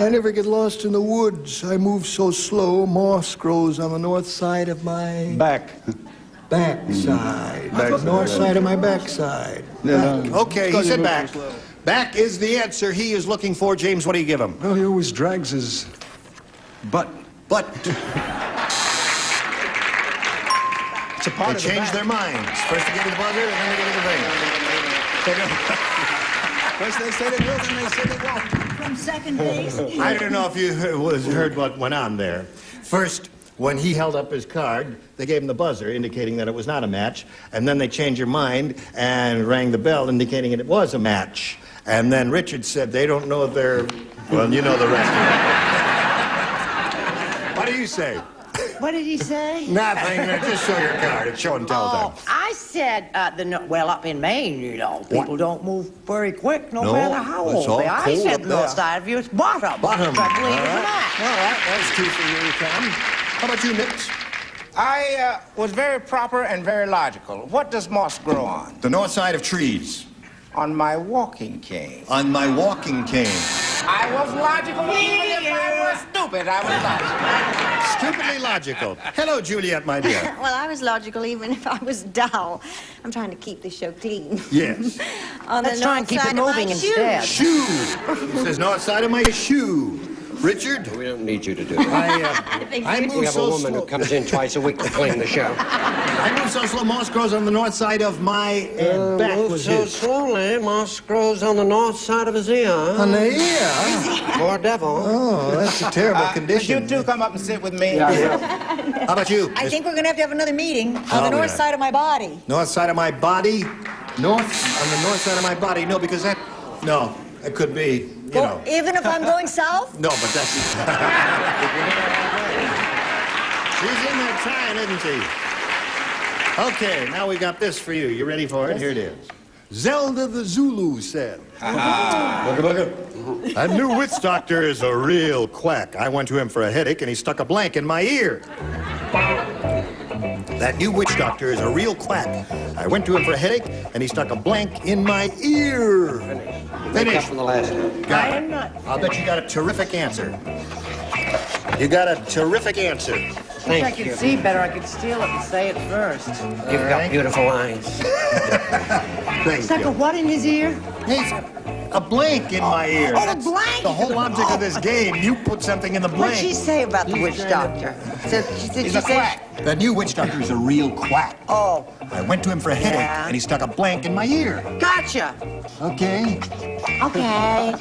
I never get lost in the woods. I move so slow, moss grows on the north side of my... Backside. North side of my backside. Okay, he said back. Back is the answer he is looking for. James, what do you give him? Well, he always drags his butt. But It's a part they of the change their minds. First they give you the buzzer, and then they give you the thing. First they say they will, then they say they won't. From second base. I don't know if you heard what went on there. First, when he held up his card, they gave him the buzzer, indicating that it was not a match. And then they changed their mind and rang the bell, indicating it was a match. And then Richard said, they don't know if they're... Well, you know the rest of it. What do you say? What did he say? Nothing. Just show your card. It's show and tell time. I said, well, up in Maine, you know, people don't move very quick, no matter how it's old all they are. I cold said up the north there. side of you is bottom. Bottom. Which I believe is a match. All right, that's 2 for you, Tom. How about you, Nips? I was very proper and very logical. What does moss grow on? The north side of trees. On my walking cane. On my walking cane. I was logical even if I was stupid. I was logical. Stupidly logical. Hello, Juliet, my dear. Well, I was logical even if I was dull. I'm trying to keep the show clean. Yes. On Let's the try north and keep side it of my moving shoe. instead. Shoe. It says north side of my shoe. Richard? We don't need you to do that. I We move have a so woman slow. who comes in twice a week to clean the show. I move so slow, moss grows on the north side of my back Move was so his. slowly, moss grows on the north side of his ear. On the ear? Poor devil. Oh, that's a terrible Could condition. you two come up and sit with me? How about you? I think we're going to have another meeting on Oh, the north yeah. side of my body. North side of my body? North? On the north side of my body? No, because that... No, it could be, you know. Even if I'm going south? No, but that's... She's in there trying, isn't she? Okay, now we got this for you. You ready for it? Here it is. Zelda the Zulu said. That new witch doctor is a real quack. I went to him for a headache and he stuck a blank in my ear. That new witch doctor is a real quack. I went to him for a headache and he stuck a blank in my ear. Make up for the last time. Got it. I'll bet you got a terrific answer. You got a terrific answer. If I could see better, I could steal it and say it first. You've got beautiful eyes. Thank Stuck a you. what in his ear? Hey, a blank in my ear. Oh, a That's blank! The whole object of this game, you put something in the blank. What'd she say about the witch doctor? He's a quack. The new witch doctor is a real quack. Oh, I went to him for a headache, Yeah. and he stuck a blank in my ear. gotcha. Okay. Okay.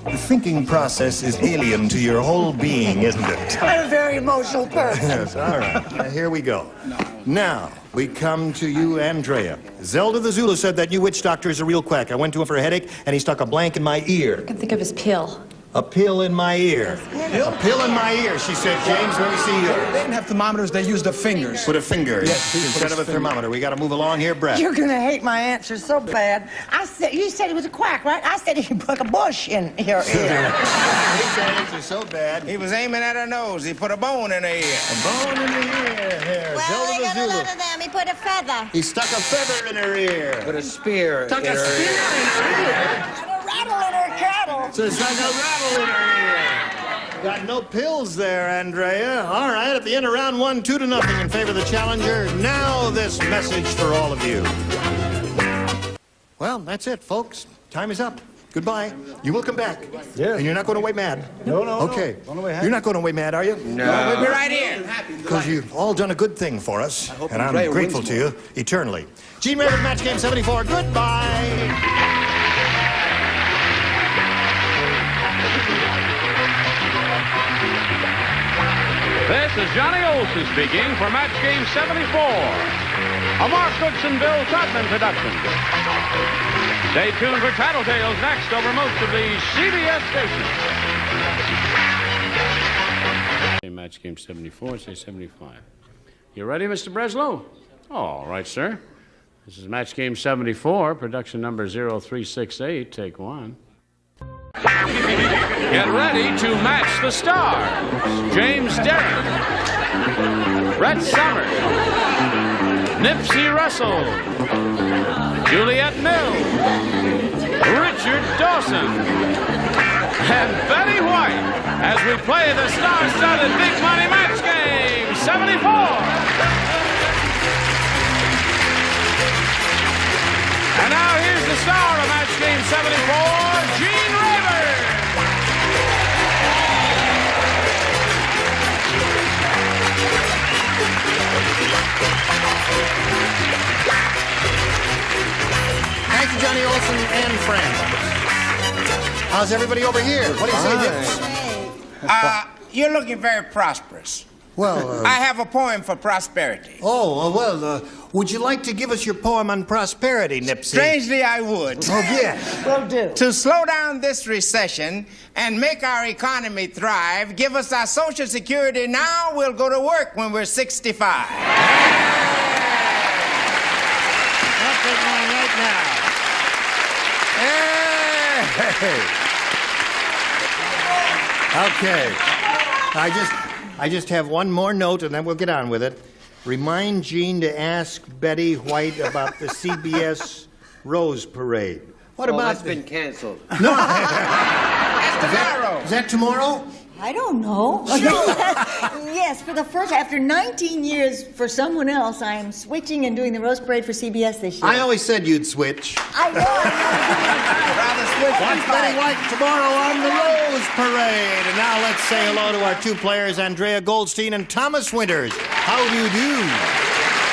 The thinking process is alien to your whole being, isn't it? I'm a very emotional person. Yes, all right. Now, here we go. Now, we come to you, Andrea. Zelda the Zulu said that new witch doctor is a real quack. I went to him for a headache, and he stuck a blank in my ear. I can think of his pill. A pill in my ear. A pill in my ear, she said. James, let me see They yours. didn't have thermometers, they used their fingers. Put a finger Yes, instead of a thermometer. We got to move along here, Brett. You're gonna hate my answer so bad. You said he was a quack, right? I said he put a bush in your ear. His answer so bad. He was aiming at her nose. He put a bone in her ear. A bone in the ear. Here, Well, Zelda I the got a Zulu. lot of them. He put a feather. He stuck a feather in her ear. Put a spear Stuck in a her spear ear. in her ear. And a rattle in her cattle. So it's like a rattle in her ear. Got no pills there, Andrea. All right, at the end of round 1, 2-0 in favor of the challenger. Now this message for all of you. Well, that's it, folks. Time is up. Goodbye. You will come back. Yes. And you're not going away mad. No. Okay. Going away happy. You're not going away mad, are you? We'll be right here. Because you've all done a good thing for us. hope And I'm Andrea grateful wins to you eternally. Gene Raven, Match Game 74. Goodbye. This is Johnny Olson speaking for Match Game 74, a Mark Goodson, Bill Todman production. Stay tuned for Tattletales next over most of the CBS stations. Match Game 74, say 75. You ready, Mr. Breslow? All right, sir. This is Match Game 74, production number 0368, take 1. Get ready to match the stars. James Darren, Brett Summers, Nipsey Russell, Juliet Mills, Richard Dawson, and Betty White as we play the star-studded Big Money Match Game 74. And now here's the star of Match Game 74, Gene Raven. Thank you, Johnny Olson and friends. How's everybody over here? What do you say, Nips? You're looking very prosperous. Well, I have a poem for prosperity. Would you like to give us your poem on prosperity, Nipsey? Strangely, I would. Oh, yes. Will do. To slow down this recession and make our economy thrive, give us our Social Security now, we'll go to work when we're 65. I'll take mine right now. Hey. Okay. I just have one more note, and then we'll get on with it. Remind Gene to ask Betty White about the CBS Rose Parade. What about... that's been canceled. No. Tomorrow. Is that tomorrow? I don't know. Yes, for the first, after 19 years for someone else, I am switching and doing the roast parade for CBS this year. I always said you'd switch. I know. Rather switch than Watch Betty fight. White tomorrow on the Rose Parade. And now let's say hello to our two players, Andrea Goldstein and Thomas Winters. How do you do?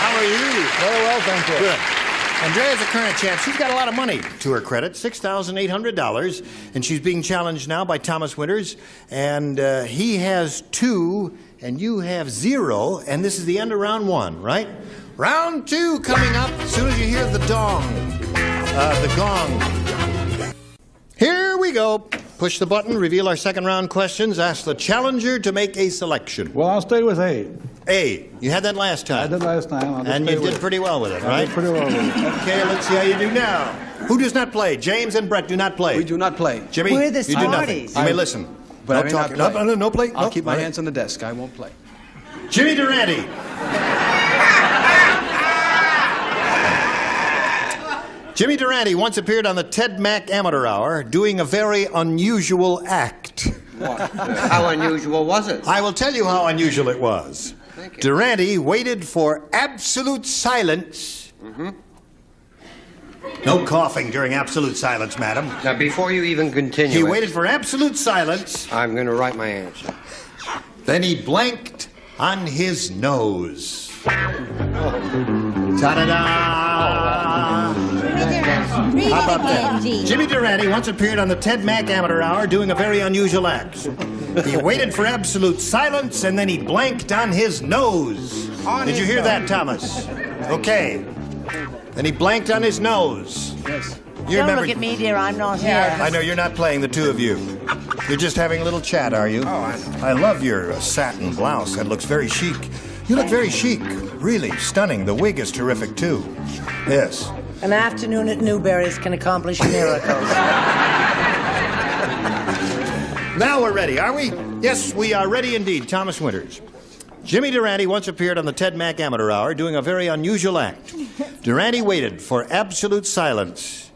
How are you? Very well, thank you. Good. Andrea's a current champ. She's got a lot of money to her credit, $6,800, and she's being challenged now by Thomas Winters. And he has 2, and you have 0, and this is the end of round 1, right? Round 2 coming up as soon as you hear the gong. Here we go. Push the button, reveal our second round questions, ask the challenger to make a selection. Well, I'll stay with A. A. You had that last time. I did last time. And you did pretty well with it, right? I did pretty well with it. Okay, let's see how you do now. Who does not play? James and Brett do not play. We do not play. Jimmy, We're the you do nothing. smarties. You may listen. But no I may not talking. play. No play. I'll No. keep my All right. hands on the desk. I won't play. Jimmy Durante. Jimmy Durante once appeared on the Ted Mack Amateur Hour doing a very unusual act. What? How unusual was it? I will tell you how unusual it was. Durante waited for absolute silence. No coughing during absolute silence, madam. Now, before you even continue, He waited for absolute silence. I'm going to write my answer. Then he blanked on his nose. Ta-da-da! How about that? Jimmy Durante once appeared on the Ted Mack Amateur Hour doing a very unusual act. He waited for absolute silence, and then he blanked on his nose. Did you hear that, Thomas? Okay. Then he blanked on his nose. Yes. You Don't remember... look at me, dear. I'm not here. I know you're not playing, the two of you. You're just having a little chat, are you? Oh, I love your satin blouse. That looks very chic. You look very chic. Really stunning. The wig is terrific, too. Yes. An afternoon at Newberry's can accomplish miracles. Now we're ready, are we? Yes, we are ready indeed. Thomas Winters. Jimmy Durante once appeared on the Ted Mack Amateur Hour doing a very unusual act. Durante waited for absolute silence.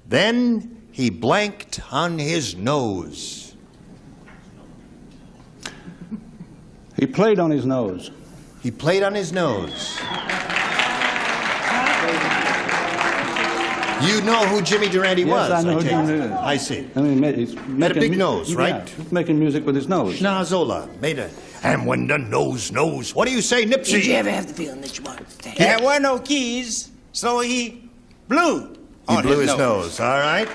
Then he blanked on his nose. He played on his nose. He played on his nose. You know who Jimmy Durante was? Yes, I know who take Jimmy it. Durante is. I see. I mean, he's Had a big nose, right? Yeah, he's making music with his nose. Schnazola made a... And when the nose knows... What do you say, Nipsey? Did you ever have the feeling that you wanted to take? There were no keys, so he blew. He on blew his nose. All right.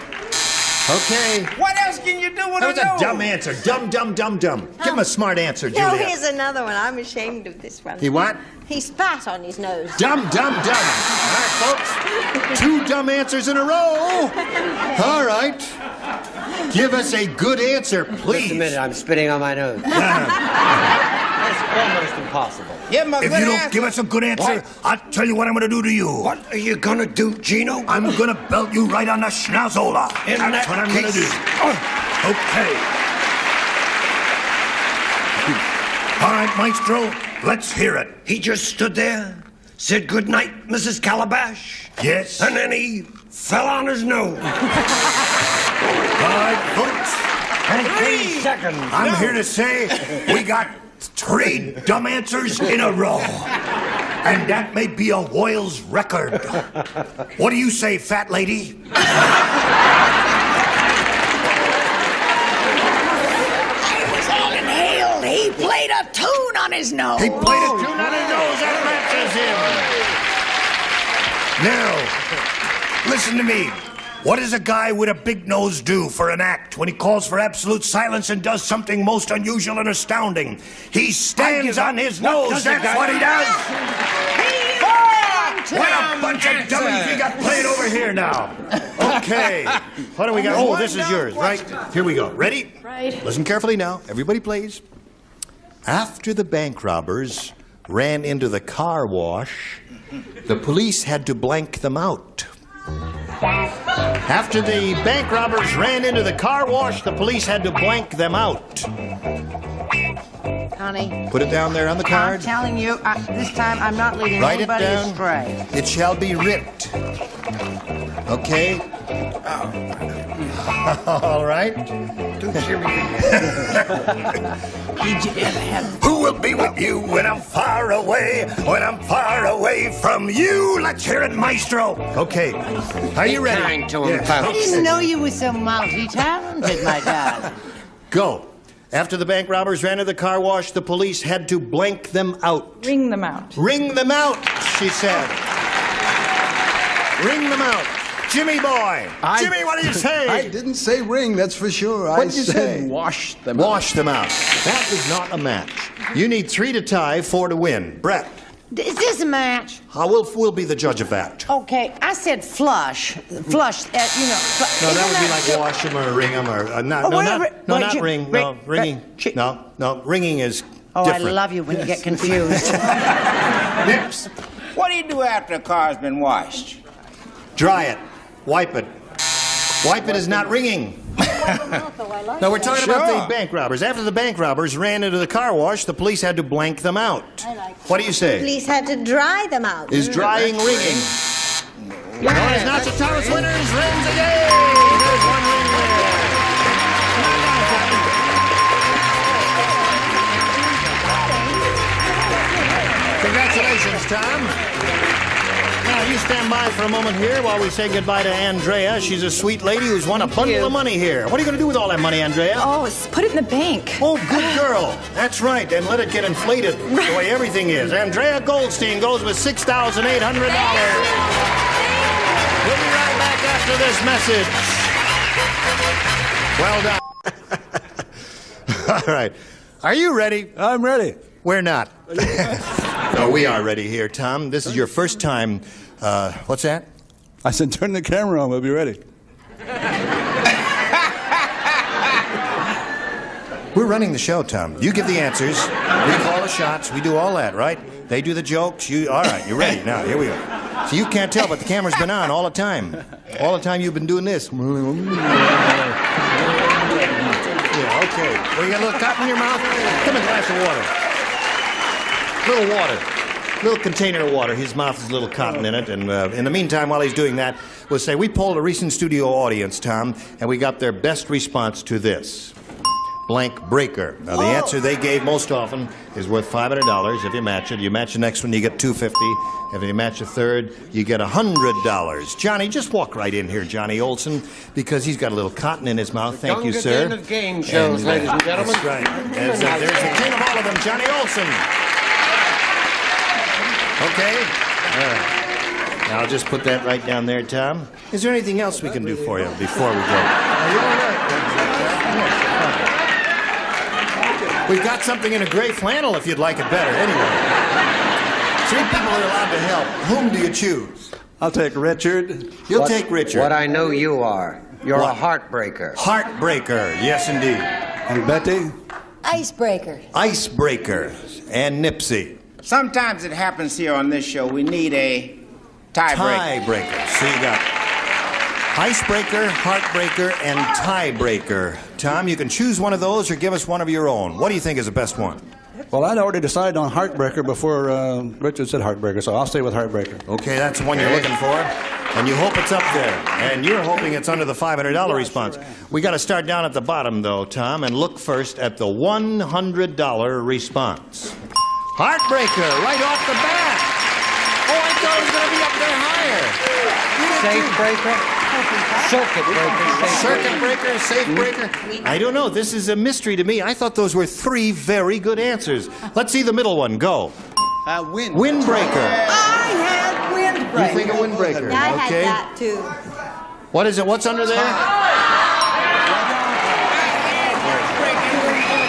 Okay. What else can you do with That was a a nose? dumb answer. Dumb. Give him a smart answer, No, Julia. here's another one. I'm ashamed of this one. He what? He spat on his nose. Dumb. All right, folks. 2 dumb answers in a row. All right. Give us a good answer, please. Just a minute, I'm spitting on my nose. That's almost impossible. Give him a If good you don't answer. give us a good answer, I'll tell you what I'm going to do to you. What are you gonna do, Gino? I'm going to belt you right on the schnazola. That's what I'm going to do. Okay. All right, Maestro, let's hear it. He just stood there, said good night, Mrs. Calabash. Yes. And then he fell on his nose. All right, folks. 3 seconds. I'm here to say we got 3 dumb answers in a row. And that may be a Royals record. What do you say, fat lady? I was all inhaled. He played a tune on his nose. He played a tune on his nose. That matches him. Now, listen to me. What does a guy with a big nose do for an act when he calls for absolute silence and does something most unusual and astounding? He stands on his nose. That's what he does. What a bunch of dummies we got played over here now. Okay. What do we got? Oh, this is yours, right? Here we go. Ready? Right. Listen carefully now. Everybody, please. After the bank robbers ran into the car wash, the police had to blank them out. After the bank robbers ran into the car wash, the police had to blank them out. Honey. Put it down there on the card. I'm telling you, this time I'm not leading Write it anybody down. astray. It shall be writ. Okay? All right. Did you ever have... Who will be with you when I'm far away? When I'm far away from you? Let's hear it, maestro. Okay. Are you ready? Kind to him, Yes. I didn't know you were so multi-talented, my darling. Go. After the bank robbers ran to the car wash, the police had to blank them out. Ring them out. Ring them out, she said. Ring them out. Jimmy boy. Jimmy, what do you say? I didn't say ring, that's for sure. What did you say? Wash them out. Wash them out. That is not a match. You need 3 to tie, 4 to win. Brett. Is this a match? We'll be the judge of that. Okay, I said flush. Flush, No, that would be like wash them or ring them or not ring. No, ringing. No, ringing is different. I love you when you get confused. Nips. What do you do after a car's been washed? Dry it. Wipe it. Wipe it is not ringing. No, we're talking about the bank robbers. After the bank robbers ran into the car wash, the police had to blank them out. What do you say? Police had to dry them out. Is drying ringing? No, it is not. The Thomas winners rings again. There's one ring there. Congratulations, Tom. Now, you stand by for a moment here while we say goodbye to Andrea. She's a sweet lady who's won a bundle of money here. What are you going to do with all that money, Andrea? Oh, put it in the bank. Oh, good girl. That's right. And let it get inflated the way everything is. Andrea Goldstein goes with $6,800. We'll be right back after this message. Well done. All right. Are you ready? I'm ready. We're not. No, we are ready here, Tom. This is your first time. What's that? I said, turn the camera on. We'll be ready. We're running the show, Tom. You give the answers. We call the shots. We do all that, right? They do the jokes. All right, you're ready. Now, here we go. So you can't tell, but the camera's been on all the time. All the time you've been doing this. Yeah, okay. Well, you got a little cotton in your mouth? Come in, a glass of water. Little water. Little container of water. His mouth has a little cotton in it. And in the meantime, while he's doing that, we'll say we polled a recent studio audience, Tom, and we got their best response to this. Blank breaker. Now, the answer they gave most often is worth $500 if you match it. You match the next one, you get $250. If you match a third, you get $100. Johnny, just walk right in here, Johnny Olson, because he's got a little cotton in his mouth. Thank you, sir. Younger game shows, ladies and gentlemen. That's right. There's the king of all of them, Johnny Olson. Okay? All right. Now, I'll just put that right down there, Tom. Is there anything else we can do for you before we go? Are you all right? We've got something in a gray flannel if you'd like it better. Anyway. 3 people are allowed to help. Whom do you choose? I'll take Richard. You'll take Richard. What I know you are. You're What? a heartbreaker. Heartbreaker. Yes, indeed. And Betty? Icebreaker. Icebreaker. And Nipsey. Sometimes it happens here on this show. We need a tiebreaker. Tiebreaker. So you got icebreaker, heartbreaker, and tiebreaker. Tom, you can choose one of those or give us one of your own. What do you think is the best one? Well, I'd already decided on Heartbreaker before Richard said Heartbreaker, so I'll stay with Heartbreaker. Okay, that's the one you're looking for. And you hope it's up there. And you're hoping it's under the $500 response. We got to start down at the bottom, though, Tom, and look first at the $100 response. Heartbreaker, right off the bat. Oh, I thought it was going to be up there higher. Safe breaker? Circuit breaker. Circuit breaker, safe breaker. I don't know. This is a mystery to me. I thought those were 3 very good answers. Let's see the middle one. Go. Windbreaker. I had windbreaker. You think a windbreaker? I Okay. had that too. What is it? What's under there?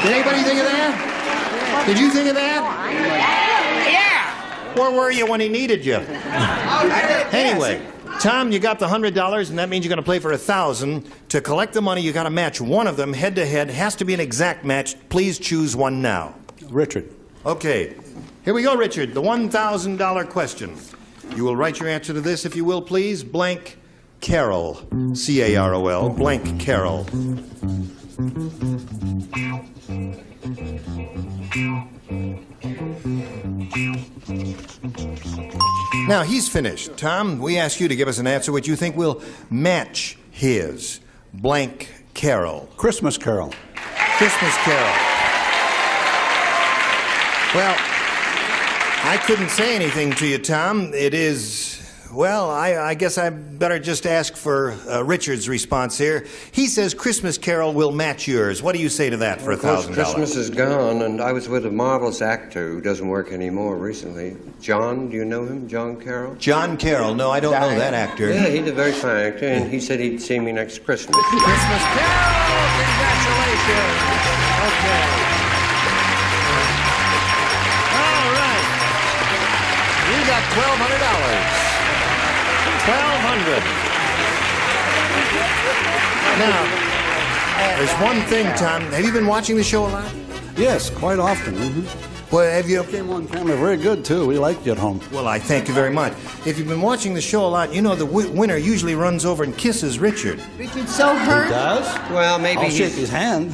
Did anybody think of that? Did you think of that? Yeah. Where were you when he needed you? Anyway, Tom, you got the $100, and that means you're going to play for $1,000. To collect the money, you got to match one of them head to head. Has to be an exact match. Please choose one now. Richard. Okay. Here we go, Richard. The $1,000 question. You will write your answer to this, if you will, please. Blank Carol. C-A-R-O-L. Blank Carol. Now, he's finished. Tom, we ask you to give us an answer which you think will match his blank carol. Christmas Carol. Christmas Carol. Well, I couldn't say anything to you, Tom. It is, well, I guess I better just ask for Richard's response here. He says Christmas Carol will match yours. What do you say to that for Of course, $1,000? Christmas is gone, and I was with a marvelous actor who doesn't work anymore recently. John, do you know him? John Carroll? John Carroll. No, I don't know that actor. Yeah, he's a very fine actor, and he said he'd see me next Christmas. Christmas Carol! Congratulations! Okay. All right. You got $1,200. $1,200. Now, there's one thing, Tom. Have you been watching the show a lot? Yes, quite often. Well, have you? Came on camera very good, too. We liked you at home. Well, I thank you very much. If you've been watching the show a lot, you know the winner usually runs over and kisses Richard. Richard's so hurt. He does? Well, maybe I'll he's... shake his hand.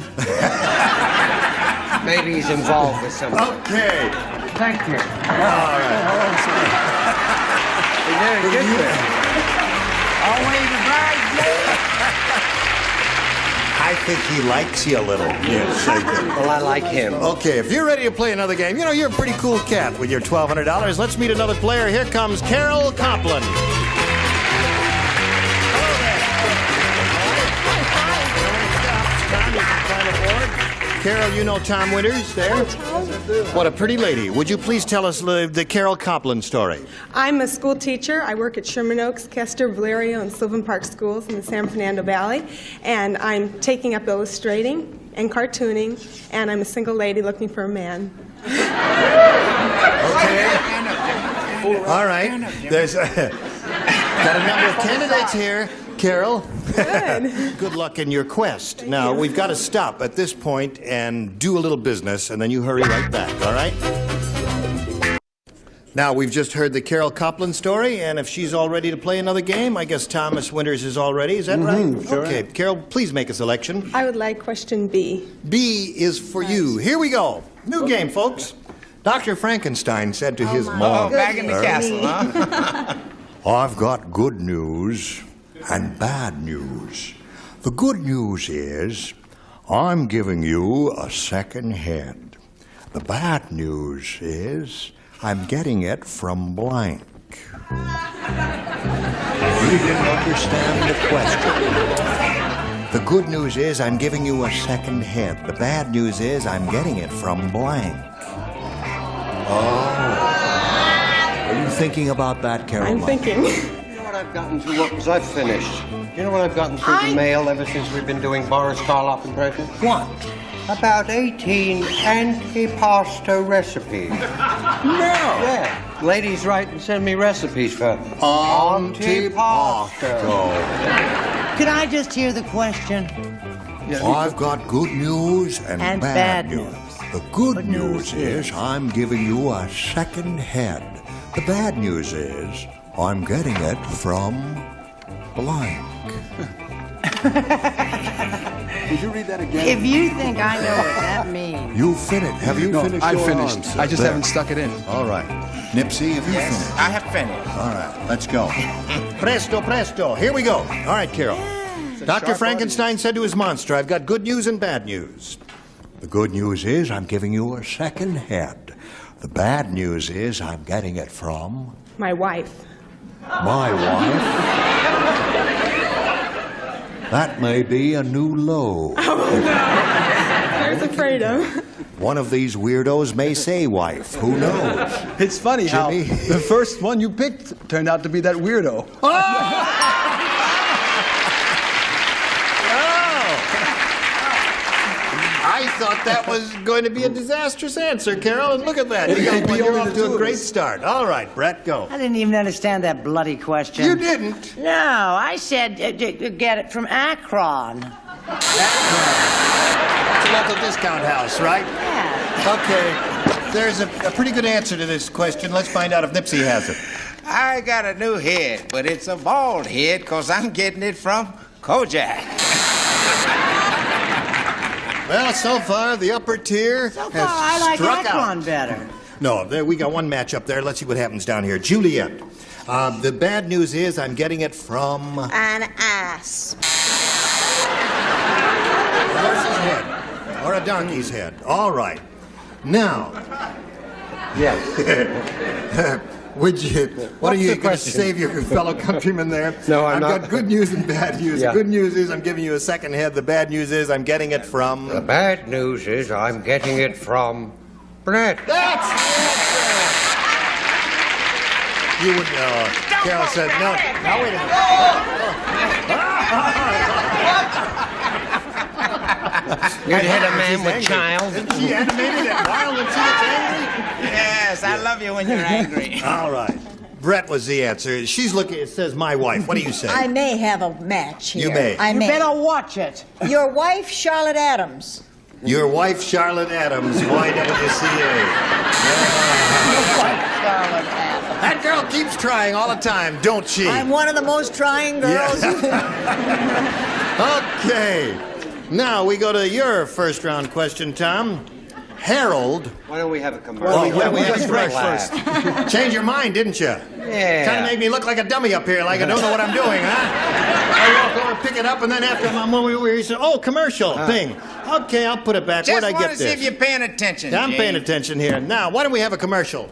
Maybe he's involved with something. Okay. Thank you. All right. Always right, I think he likes you a little. Yes, I do. Well, I like him. Okay, if you're ready to play another game, you know, you're a pretty cool cat with your $1,200. Let's meet another player. Here comes Carol Copland. Hello there. Carol, you know Tom Winters there? Hi, Tom. What a pretty lady. Would you please tell us the Carol Copland story? I'm a school teacher. I work at Sherman Oaks, Kester, Valerio, and Sylvan Park schools in the San Fernando Valley. And I'm taking up illustrating and cartooning, and I'm a single lady looking for a man. Okay. All right. There's got a number of candidates here. Carol, good luck in your quest. Now, we've got to stop at this point and do a little business, and then you hurry right back, all right? Now, we've just heard the Carol Copland story, and if she's all ready to play another game, I guess Thomas Winters is all ready. Is that right? Sure. Okay, Carol, please make a selection. I would like question B. B is for you. Here we go. New game, folks. Dr. Frankenstein said to his mom... Oh, back in the castle, huh? I've got good news and bad news. The good news is I'm giving you a second head. The bad news is I'm getting it from blank. You didn't understand the question. The good news is I'm giving you a second head. The bad news is I'm getting it from blank. Oh. Are you thinking about that, Carol? I'm thinking. I've gotten through what was I finished? You know what I've gotten through the mail ever since we've been doing Boris Karloff impressions? What? About 18 antipasto recipes. No. Yeah. Ladies write and send me recipes for antipasto. Could I just hear the question? I've got good news and bad news. The good news is I'm giving you a second head. The bad news is I'm getting it from blank. Would you read that again? If you think I know what that means. You finished. Have you finished I your finished. answer? I just There. haven't stuck it in. All right. Nipsey, have you finished? I have finished. All right, let's go. Presto, presto. Here we go. All right, Carol. Dr. Frankenstein said to his monster, I've got good news and bad news. The good news is I'm giving you a second head. The bad news is I'm getting it from My wife. my wife. That may be a new low. I was afraid of. One of these weirdos may say wife. Who knows? It's funny how Jimmy? the first one you picked turned out to be that weirdo. I thought that was going to be a disastrous answer, Carol, and look at that. You're off to a great start. All right, Brett, go. I didn't even understand that bloody question. You didn't? No, I said get it from Akron. It's a local discount house, right? Yeah. Okay. There's a pretty good answer to this question. Let's find out if Nipsey has it. I got a new head, but it's a bald head because I'm getting it from Kojak. Well, so far, the upper tier So has far, I like struck Akron out. better. No, we got one match up there. Let's see what happens down here. Juliet. The bad news is I'm getting it from... An ass. A horse's head. Or a donkey's head. All right. Now... Yes. Would you... What are What's you the going to question? save your fellow countrymen there? No, I'm I've not. got good news and bad news. Yeah. The good news is I'm giving you a second head. The bad news is I'm getting it from... The bad news is I'm getting it from Brett. That's You would... Carol said no. Now, wait a minute. You hit a man with child. Isn't she animated and wild when she gets angry? Yes, I love you when you're angry. All right. Brett was the answer. She's looking, it says my wife. What do you say? I may have a match here. You may. I You may. better watch it. Your wife, Charlotte Adams. Your wife, Charlotte Adams, YWCA. Charlotte Adams. That girl keeps trying all the time, don't she? I'm one of the most trying girls. Okay. Now we go to your first round question, Tom. Harold. Why don't we have a commercial? Oh, yeah, we have Let's a break relax. first. Change your mind, didn't you? Yeah. Kind of made me look like a dummy up here, like I don't know what I'm doing, huh? I walk over, pick it up, and then after I'm over, he said, "Oh, commercial, bing." Okay, I'll put it back. Just Where'd I want get to see this? if you're paying attention. I'm James. paying attention here. Now, why don't we have a commercial?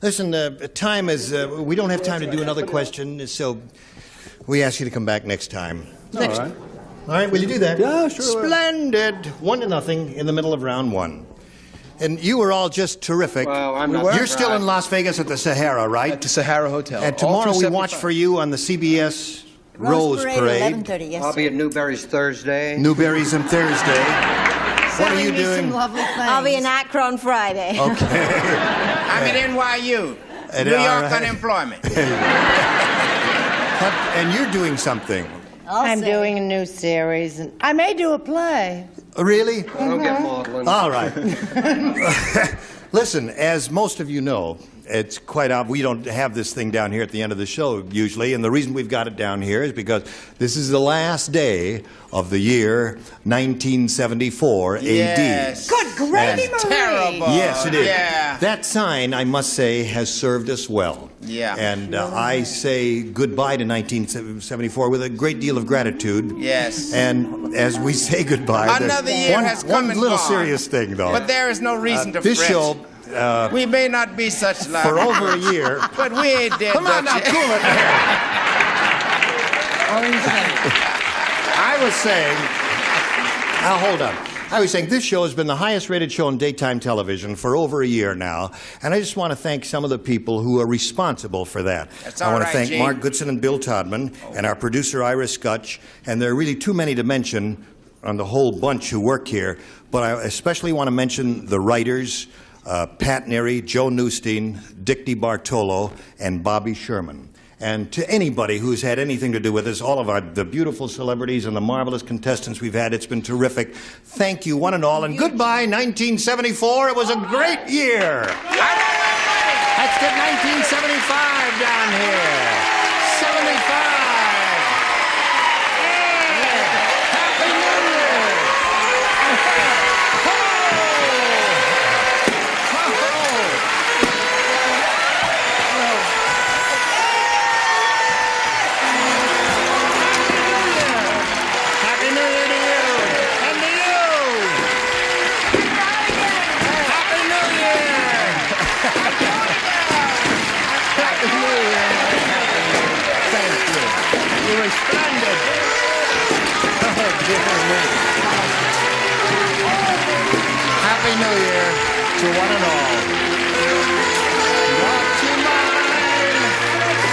Listen, time is, we don't have time to do another question, so we ask you to come back next time. Next. All right. All right, will you do that? Yeah, sure. Splendid. 1-0 in the middle of round one. And you were all just terrific. Well, I'm not You're surprised. still in Las Vegas at the Sahara, right? At the Sahara Hotel. And All tomorrow through we watch 75. for you on the CBS Rose Parade. 11:30, yes, I'll sir. be at Newberry's Thursday. Newberry's on Thursday. What are you Selling me doing? some lovely things. I'll be in Akron Friday. Okay. I'm at NYU. At New York RI. unemployment. And you're doing something. I'm doing a new series, and I may do a play. Really? Don't get maudlin. All right. Listen, as most of you know, it's quite obvious we don't have this thing down here at the end of the show usually, and the reason we've got it down here is because this is the last day of the year 1974 Yes. AD. Good gravy, That's Marie. terrible. Yes, it is. Yeah. That sign, I must say, has served us well. Yeah. And I say goodbye to 1974 with a great deal of gratitude. Yes. And as we say goodbye, there's Another year has come one and little gone. serious thing, though. But there is no reason to this fret. show, We may not be such like for over a year. but we ain't dead. Come on now, Dutchie. cool it down. I was saying, now hold on. I was saying this show has been the highest rated show on daytime television for over a year now, and I just want to thank some of the people who are responsible for that. That's I all want right, to thank Gene. Mark Goodson and Bill Todman, and our producer Ira Scutch, and there are really too many to mention on the whole bunch who work here, but I especially want to mention the writers, Pat Neary, Joe Newstein, Dick DiBartolo, and Bobby Sherman. And to anybody who's had anything to do with this, all of the beautiful celebrities and the marvelous contestants we've had, it's been terrific. Thank you, one and all, and goodbye, 1974. It was a great year. Let's get 1975 down here. 75. Happy New Year. Happy New Year to you and to you. Happy New Year. Happy New Year. Thank you. You were splendid. Oh, dear me. Happy New Year to one and all. Brought to mind.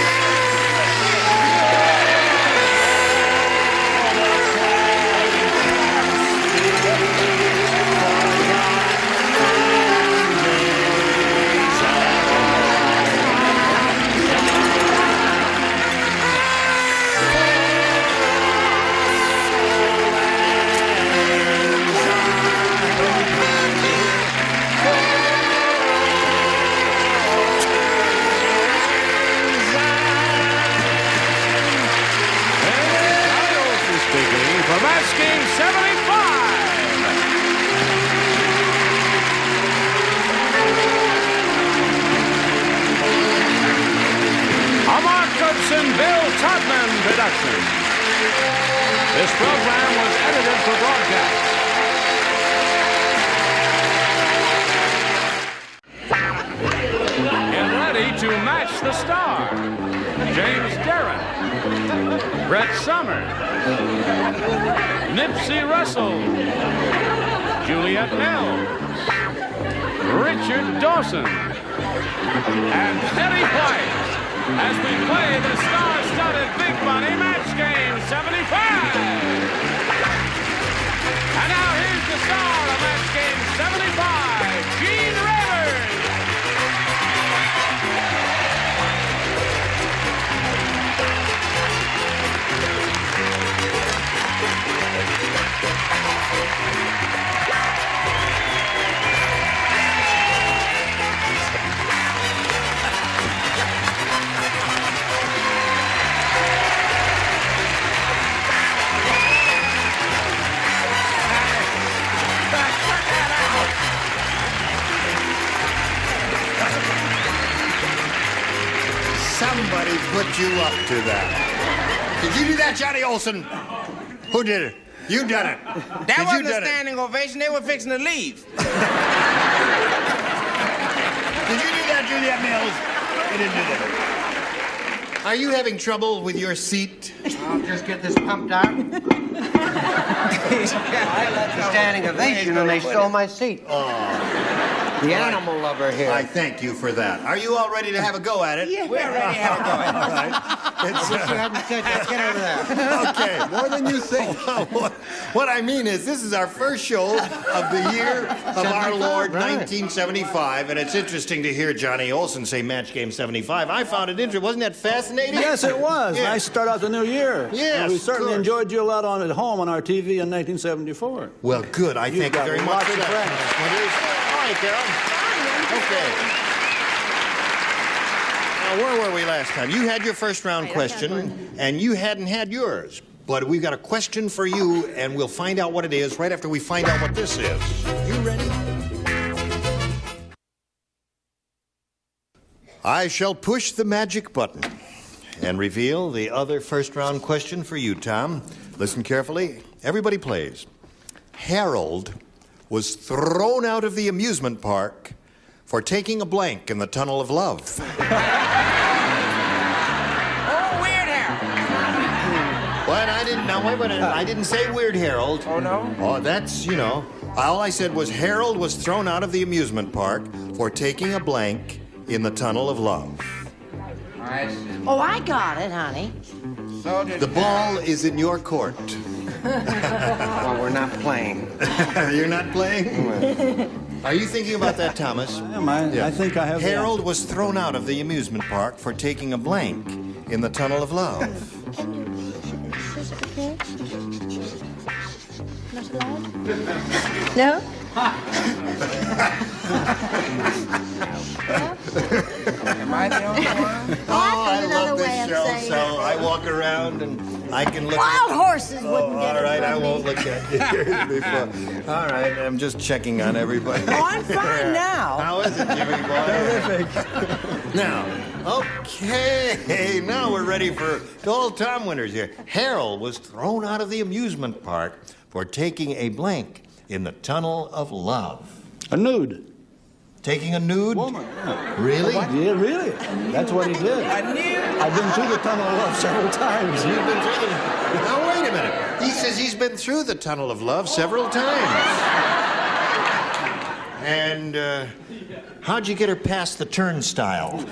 Goodson, Bill Todman production. This program was edited for broadcast. Get ready to match the star. James Darren, Brett Summers, Nipsey Russell, Juliet Mills, Richard Dawson, and Eddie White as we play the star-studded Big Money Match Game 75. And now here's the star of Match Game 75, Gene Rivers. Somebody put you up to that. Did you do that, Johnny Olson? Who did it? You done it. That wasn't a standing ovation. They were fixing to leave. Did you do that, Juliet Mills? You didn't do that. Are you having trouble with your seat? I'll just get this pumped out. I left the standing ovation and they stole my seat. Oh. The animal lover here. I thank you for that. Are you all ready to have a go at it? Yeah. We're ready to have a go at it. All right. I wish you hadn't said that. Get over there. Okay. More than you think. What I mean is, this is our first show of the year of our Lord, 1975, and it's interesting to hear Johnny Olson say Match Game 75. I found it interesting. Wasn't that fascinating? Yes, it was. Yeah. Nice to start out the new year. Yes, and we certainly of course. enjoyed you a lot at home on our TV in 1974. Well, good. I thank you very much for that. All right, Carol. Okay. Now, where were we last time? You had your first round question, and you hadn't had yours. But we've got a question for you, and we'll find out what it is right after we find out what this is. You ready? I shall push the magic button and reveal the other first round question for you, Tom. Listen carefully. Everybody plays. Harold was thrown out of the amusement park for taking a blank in the tunnel of love. Oh, Weird Harold. What? I didn't know. Wait a minute. I didn't say Weird Harold. Oh, no? Oh, that's, you know. All I said was Harold was thrown out of the amusement park for taking a blank in the tunnel of love. Oh, I got it, honey. So did The ball is in your court. Well, we're not playing. You're not playing? Are you thinking about that, Thomas? I think I have. Harold was thrown out of the amusement park for taking a blank in the tunnel of love. Not allowed? No? Am I the only one? Oh, I another love way this of show, saying so I walk around and I can look Wild at... horses wouldn't get all right, it I from won't me. look at yours before. All right, I'm just checking on everybody. Oh, I'm fine now. How is it, Jimmy boy? Terrific. Now, okay, now we're ready for old Tom winners here. Harold was thrown out of the amusement park for taking a blank in the tunnel of love. A nude. Taking a nude? Woman. Yeah. Really? Yeah, really. That's what he did. A nude? I've been through the tunnel of love several times. You've been through the... Now, wait a minute. He says he's been through the tunnel of love several times. And, how'd you get her past the turnstile?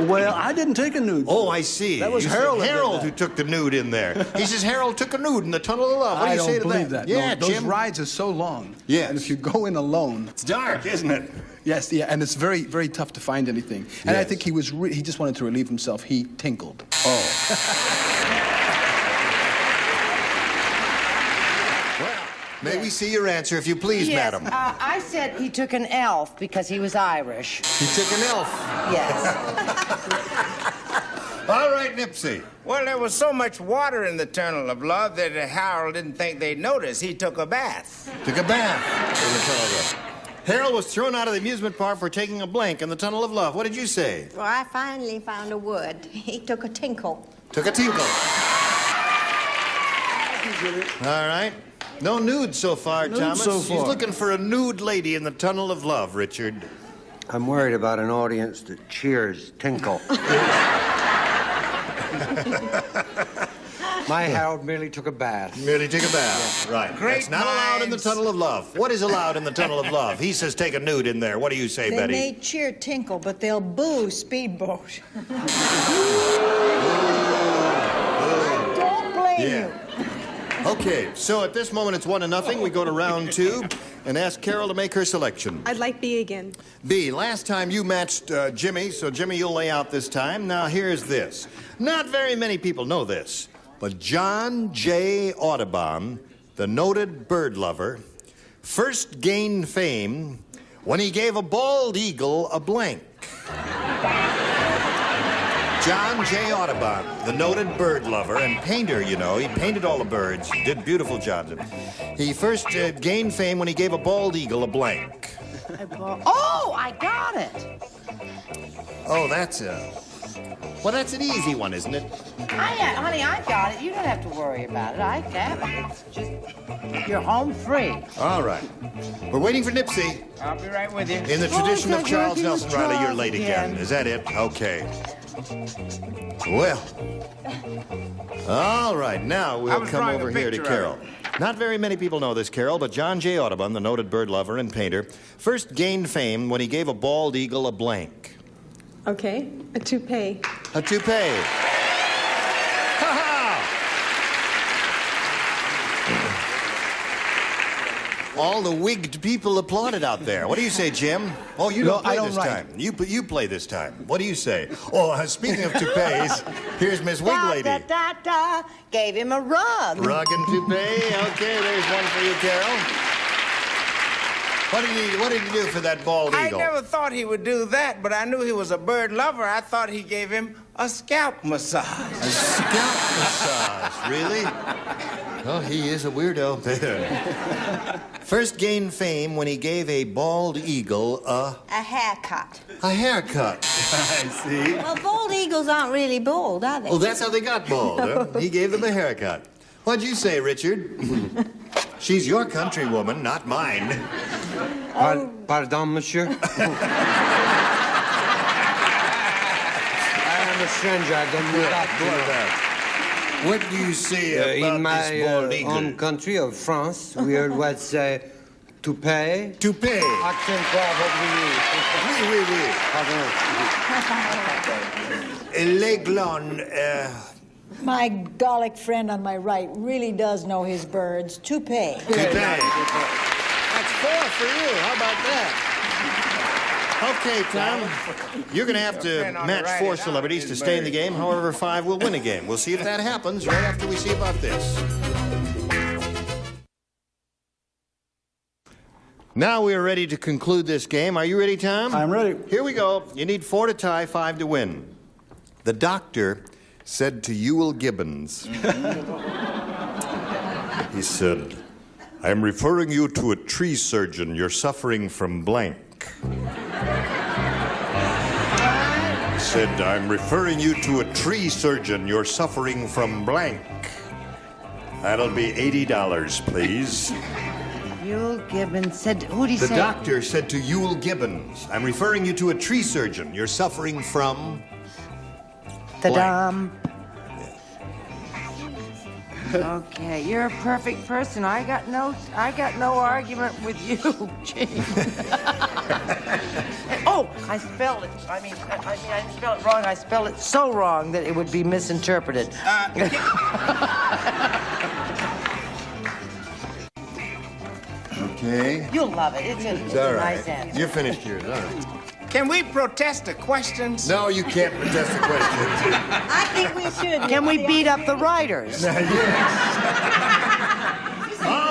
Well, I didn't take a nude. Oh, I see. That was You Harold said that did Harold that. who took the nude in there. He says Harold took a nude in the tunnel of love. What do I you say don't to believe that? that. Yeah, No, those Jim. rides are so long. Yes. And if you go in alone, It's dark, isn't it? yes, yeah, and it's very, very tough to find anything. And I Yes. think he was he just wanted to relieve himself. He tinkled. Oh. Well, may we see your answer, if you please, Yes, madam? I said he took an elf because he was Irish. He took an elf. Yes. All right, Nipsey. Well, there was so much water in the tunnel of love that Harold didn't think they'd notice. He took a bath. Took a bath in the tunnel of love. Harold was thrown out of the amusement park for taking a blank in the Tunnel of Love. What did you say? Well, I finally found a wood. He took a tinkle. Took a tinkle. All right. No nude so far, Thomas. so far. He's looking for a nude lady in the Tunnel of Love, Richard. I'm worried about an audience that cheers Tinkle. My Harold merely took a bath. Merely took a bath. Yeah. Right. Great That's not allowed in the minds. Tunnel of Love. What is allowed in the Tunnel of Love? He says take a nude in there. What do you say, They Betty? may cheer Tinkle, but they'll boo Speedboat. Don't blame you. Okay, so at this moment it's 1-0. We go to round 2 and ask Carol to make her selection. I'd like B again. B, last time you matched Jimmy, so Jimmy, you'll lay out this time. Now, here's this. Not very many people know this, but John J. Audubon, the noted bird lover, first gained fame when he gave a bald eagle a blank. John J. Audubon, the noted bird lover and painter, you know. He painted all the birds, did beautiful jobs. He first gained fame when he gave a bald eagle a blank. Oh, I got it. Oh, that's an easy one, isn't it? Honey, I got it. You don't have to worry about it. I have it. It's just, you're home free. All right. We're waiting for Nipsey. I'll be right with you. In the tradition of Charles working with Nelson Riley, you're Charles late again. again. Is that it? Okay. Well. All right, now I we'll was come drawing a over here to picture Carol. of Not very many people know this, Carol, but John J. Audubon, the noted bird lover and painter, first gained fame when he gave a bald eagle a blank. Okay, a toupee. A toupee. All the wigged people applauded out there. What do you say, Jim? Oh, you don't play this time. You play this time. What do you say? Oh, speaking of toupees, here's Miss Wig Lady. Da, da, da, gave him a rug. Rug and toupee. Okay, there's one for you, Carol. What did he do for that bald I eagle? never thought he would do that, but I knew he was a bird lover. I thought he gave him a scalp massage. A scalp massage, really? Oh, he is a weirdo. First gained fame when he gave a bald eagle A haircut. a haircut. I see. Well, bald eagles aren't really bald, are they? Oh, that's how they got bald, huh? He gave them a haircut. What'd you say, Richard? She's your countrywoman, not mine. Pardon, monsieur? I am a stranger. I don't know that. What do you say about in my this bald eagle? own country of France, we would say toupee. Toupee. Accent Oui, oui, oui. Pardon. L'aiglon, My Gallic friend on my right really does know his birds. Toupee. Toupee. That's 4 for you. How about that? Okay, Tom, you're going to have to match 4 celebrities to stay in the game. However, 5 will win a game. We'll see if that happens right after we see about this. Now we are ready to conclude this game. Are you ready, Tom? I'm ready. Here we go. You need 4 to tie, 5 to win. The doctor said to Ewell Gibbons, he said, "I'm referring you to a tree surgeon. You're suffering from blank." He said, "I'm referring you to a tree surgeon. You're suffering from blank." That'll be $80, please. Ewell Gibbons said, who'd he The say? doctor said to Ewell Gibbons, "I'm referring you to a tree surgeon. You're suffering from..." The blank. dumb. Okay, you're a perfect person. I got no argument with you, Gene. Oh, I spelled it. I mean, I didn't spell it wrong. I spelled it so wrong that it would be misinterpreted. Okay. You'll love it. It's It's a all right. nice answer. You finished yours. All right. Can we protest the questions? No, you can't protest the questions. I think we should. Can we beat up the writers? All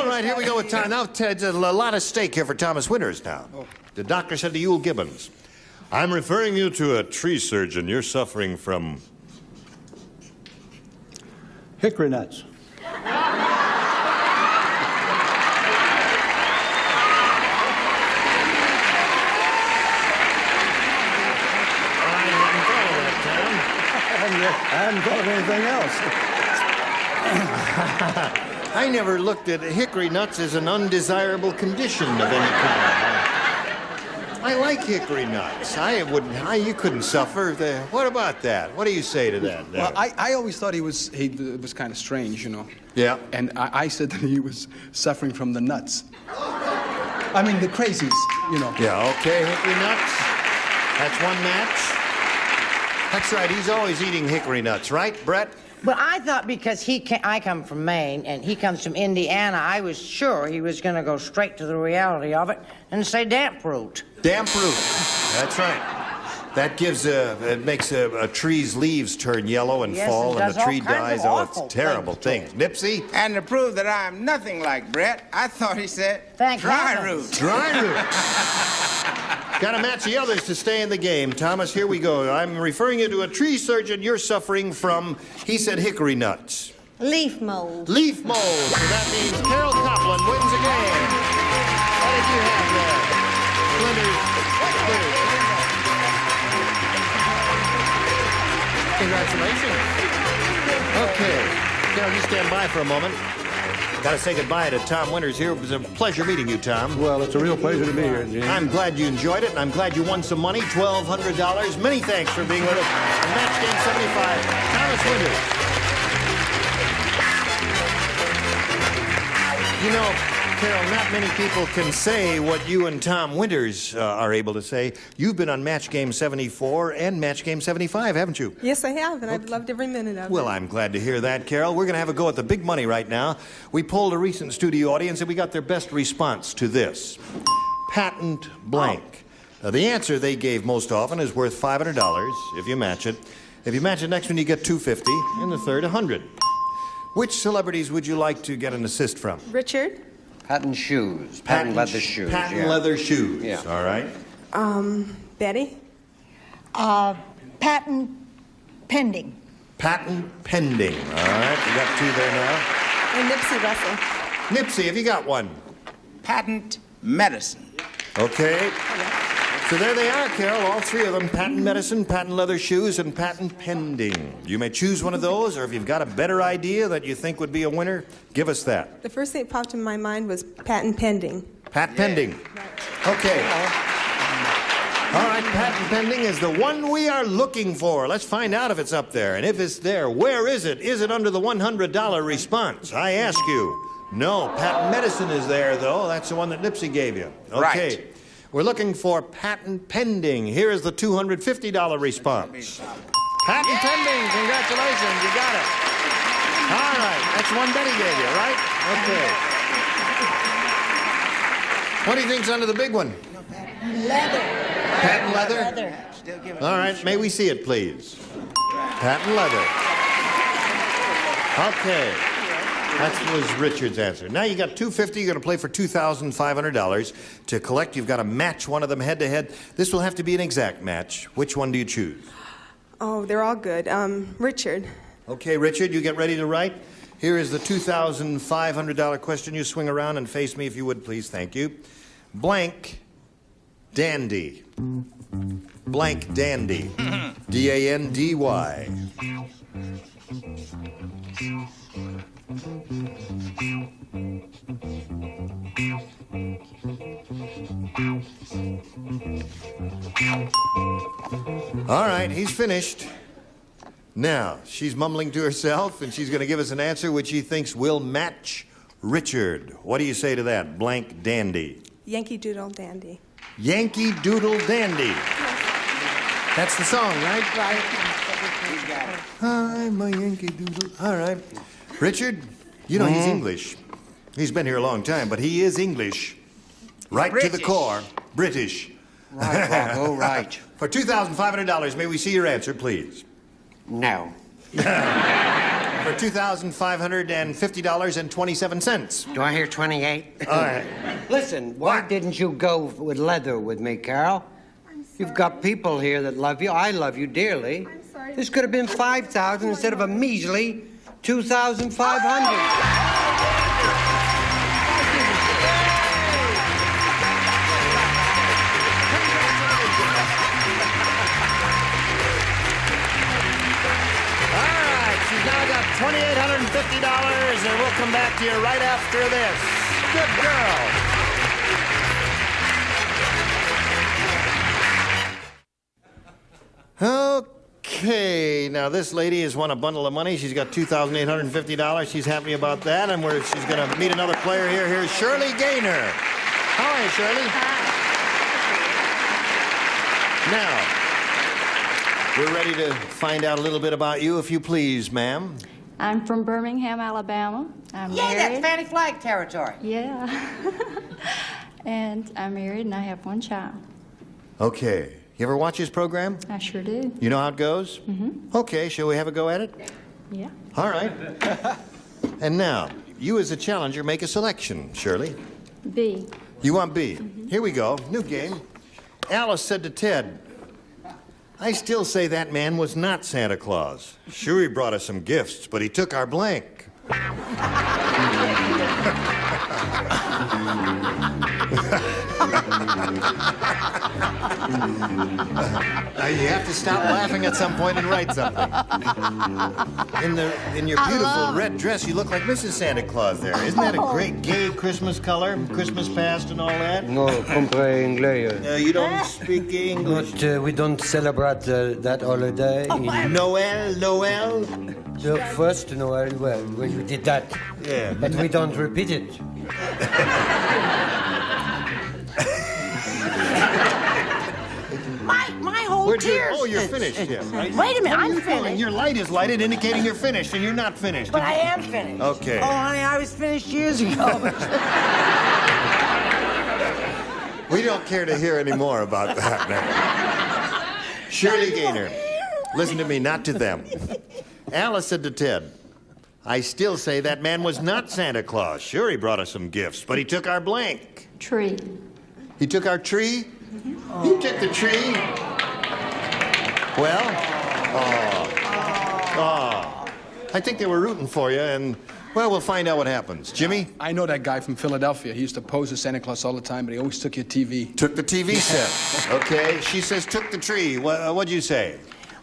right, here we go with time. Now, Ted, there's a lot of stake here for Thomas Winters now. The doctor said to Ewell Gibbons, "I'm referring you to a tree surgeon. You're suffering from..." Hickory nuts. hadn't thought of anything else. I never looked at hickory nuts as an undesirable condition of any kind. I like hickory nuts. You couldn't suffer. What about that? What do you say to that? Well, I always thought he was kind of strange, you know. Yeah. And I said that he was suffering from the nuts. I mean, the crazies, you know. Yeah, okay, hickory nuts. That's one match. That's right, he's always eating hickory nuts, right, Brett? Well, I thought because I come from Maine and he comes from Indiana, I was sure he was going to go straight to the reality of it and say damp root. Damp root. That's right. That gives it makes a tree's leaves turn yellow and fall, and the tree dies. Oh, it's a terrible thing. Nipsey? And to prove that I'm nothing like Brett, I thought he said dry root. Dry root. Got to match the others to stay in the game. Thomas, here we go. I'm referring you to a tree surgeon you're suffering from, he said hickory nuts. Leaf mold. Leaf mold. So that means Carol Copland wins again. What did you have there? Splinters. Congratulations. Okay. Carol, you stand by for a moment. Got to say goodbye to Tom Winters here. It was a pleasure meeting you, Tom. Well, it's a real pleasure to be here, James. I'm glad you enjoyed it, and I'm glad you won some money, $1,200. Many thanks for being with us. And Match Game 75, Thomas Winters. You know, Carol, not many people can say what you and Tom Winters are able to say. You've been on Match Game 74 and Match Game 75, haven't you? Yes, I have, and I've loved every minute of it. Well, I'm glad to hear that, Carol. We're going to have a go at the big money right now. We polled a recent studio audience, and we got their best response to this. Patent blank. Now, the answer they gave most often is worth $500 if you match it. If you match it next one, you get $250, and the third, $100. Which celebrities would you like to get an assist from? Richard? Patent shoes. Patent leather shoes. Patent leather shoes. Yeah. All right. Betty? Patent pending. Patent pending. All right. We got two there now. And Nipsey Russell. Nipsey, have you got one? Patent medicine. Okay. So there they are, Carol, all three of them. Patent medicine, patent leather shoes, and patent pending. You may choose one of those, or if you've got a better idea that you think would be a winner, give us that. The first thing that popped in my mind was patent pending. Patent pending. Okay. All right, patent pending is the one we are looking for. Let's find out if it's up there. And if it's there, where is it? Is it under the $100 response? I ask you. No, patent medicine is there, though. That's the one that Nipsey gave you. Okay. Right. We're looking for patent pending. Here is the $250 response. Patent pending. Congratulations. You got it. All right. That's one Betty gave you, right? Okay. What do you think's under the big one? Leather. Patent leather? All right. May we see it, please? Patent leather. Okay. That was Richard's answer. Now you got $250. You're going to play for $2,500. To collect, you've got to match one of them head-to-head. This will have to be an exact match. Which one do you choose? Oh, they're all good. Richard. Okay, Richard, you get ready to write. Here is the $2,500 question. You swing around and face me if you would, please. Thank you. Blank dandy. Blank dandy. D-A-N-D-Y. All right, he's finished. Now, she's mumbling to herself, and she's going to give us an answer which she thinks will match Richard. What do you say to that? Blank dandy. Yankee Doodle Dandy. Yankee Doodle Dandy. That's the song, right? Right. I'm a Yankee Doodle. All right. Richard, you know he's English. He's been here a long time, but he is English. Right British. to the core. British. Right, all right. For $2,500, may we see your answer, please? No. For $2,550.27. Do I hear 28? All right. Listen, why didn't you go with leather with me, Carol? You've got people here that love you. I love you dearly. I'm sorry. This could have been 5,000 instead of a measly 2,500. All $2,850, and we'll come back to you right after this. Good girl. Okay, now this lady has won a bundle of money. She's got $2,850. She's happy about that, and she's going to meet another player here. Here's Shirley Gaynor. How are you, Shirley? Now, we're ready to find out a little bit about you, if you please, ma'am. I'm from Birmingham, Alabama. I'm Yeah, married. that's Fanny Flagg territory. Yeah. And I'm married and I have one child. Okay. You ever watch this program? I sure do. You know how it goes? Mm-hmm. Okay, shall we have a go at it? Yeah. All right. And now, you as a challenger make a selection, Shirley. B. You want B? Mm-hmm. Here we go. New game. Alice said to Ted, I still say that man was not Santa Claus. Sure, he brought us some gifts, but he took our blank. You have to stop laughing at some point and write something. In your beautiful red dress, you look like Mrs. Santa Claus there. Isn't that a great gay Christmas color? Christmas past and all that? No, compre anglais. You don't speak English. But we don't celebrate that holiday. Noel? The first Noel, well, we did that. Yeah. But we don't repeat it. My whole tears. Oh, you're finished. Yeah. Wait a minute, I'm finished. Your light is lighted, indicating you're finished, and you're not finished. But I am finished. Okay. Oh, honey, I was finished years ago. We don't care to hear any more about that now. Shirley Gaynor, listen to me, not to them. Alice said to Ted, I still say that man was not Santa Claus. Sure, he brought us some gifts, but he took our blank. Tree. He took our tree? Mm-hmm. He took the tree? Well, I think they were rooting for you, and, well, we'll find out what happens. Jimmy? I know that guy from Philadelphia. He used to pose as Santa Claus all the time, but he always took your TV. Took the TV set. Okay, she says took the tree. What'd you say?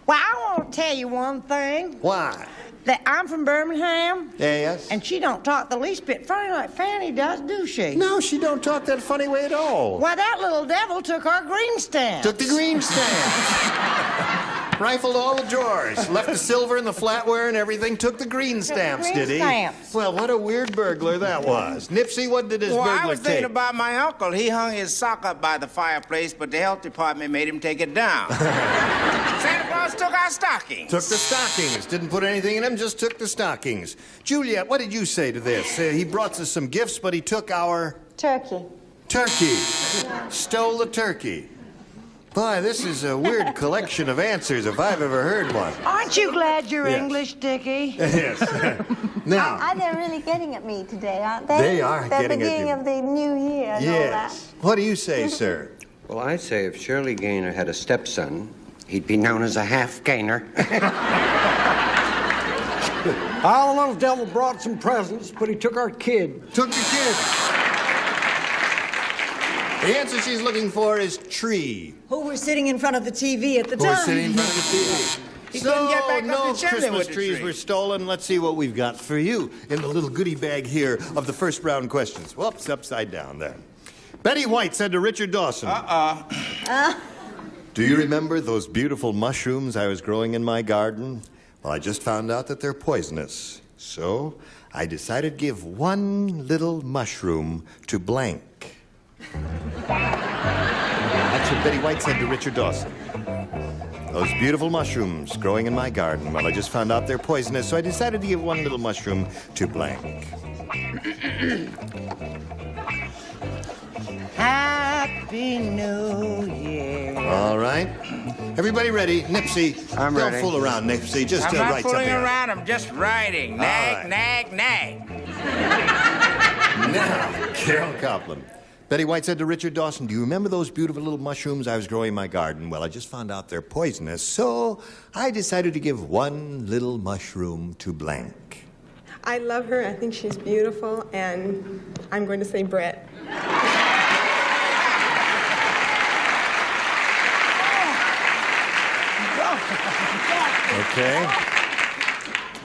Well, I want to tell you one thing. Why? That I'm from Birmingham. Yes? And she don't talk the least bit funny like Fanny does, do she? No, she don't talk that funny way at all. Why, that little devil took our green stamps. Took the green stamps. Rifled all the drawers. Left the silver and the flatware and everything. Took the green stamps, did he? Stamps. Well, what a weird burglar that was. Nipsey, what did his burglar take? I was thinking about my uncle. He hung his sock up by the fireplace, but the health department made him take it down. Santa Claus took our stockings. Took the stockings. Didn't put anything in them, just took the stockings. Juliet, what did you say to this? He brought us some gifts, but he took our... Turkey. Turkey. Stole the turkey. Boy, this is a weird collection of answers if I've ever heard one. Aren't you glad you're English, Dickie? Yes. Now... They're really getting at me today, aren't they? They are getting at you. The beginning of the new year and all that. Yes. What do you say, sir? Well, I say if Shirley Gaynor had a stepson, he'd be known as a half-gainer. All the little devil brought some presents, but he took our kid. Took the kid. The answer she's looking for is tree. Who were sitting in front of the TV at the Who time? was sitting in front of the TV. He couldn't get back up no the chimney Christmas with the trees tree. were stolen. Let's see what we've got for you in the little goodie bag here of the first round questions. Whoops, upside down there. Betty White said to Richard Dawson. Do you remember those beautiful mushrooms I was growing in my garden? Well, I just found out that they're poisonous. So I decided to give one little mushroom to blank. That's what Betty White said to Richard Dawson. Those beautiful mushrooms growing in my garden. Well, I just found out they're poisonous, so I decided to give one little mushroom to blank. Happy New Year. All right. Everybody ready? Nipsey, I'm don't ready. fool around, Nipsey. Just I'm not write something fooling out. around. I'm just writing. Nag, right. nag, nag. Now, Carol Copland. Betty White said to Richard Dawson, do you remember those beautiful little mushrooms I was growing in my garden? Well, I just found out they're poisonous, so I decided to give one little mushroom to blank. I love her. I think she's beautiful, and I'm going to say Brett. Okay.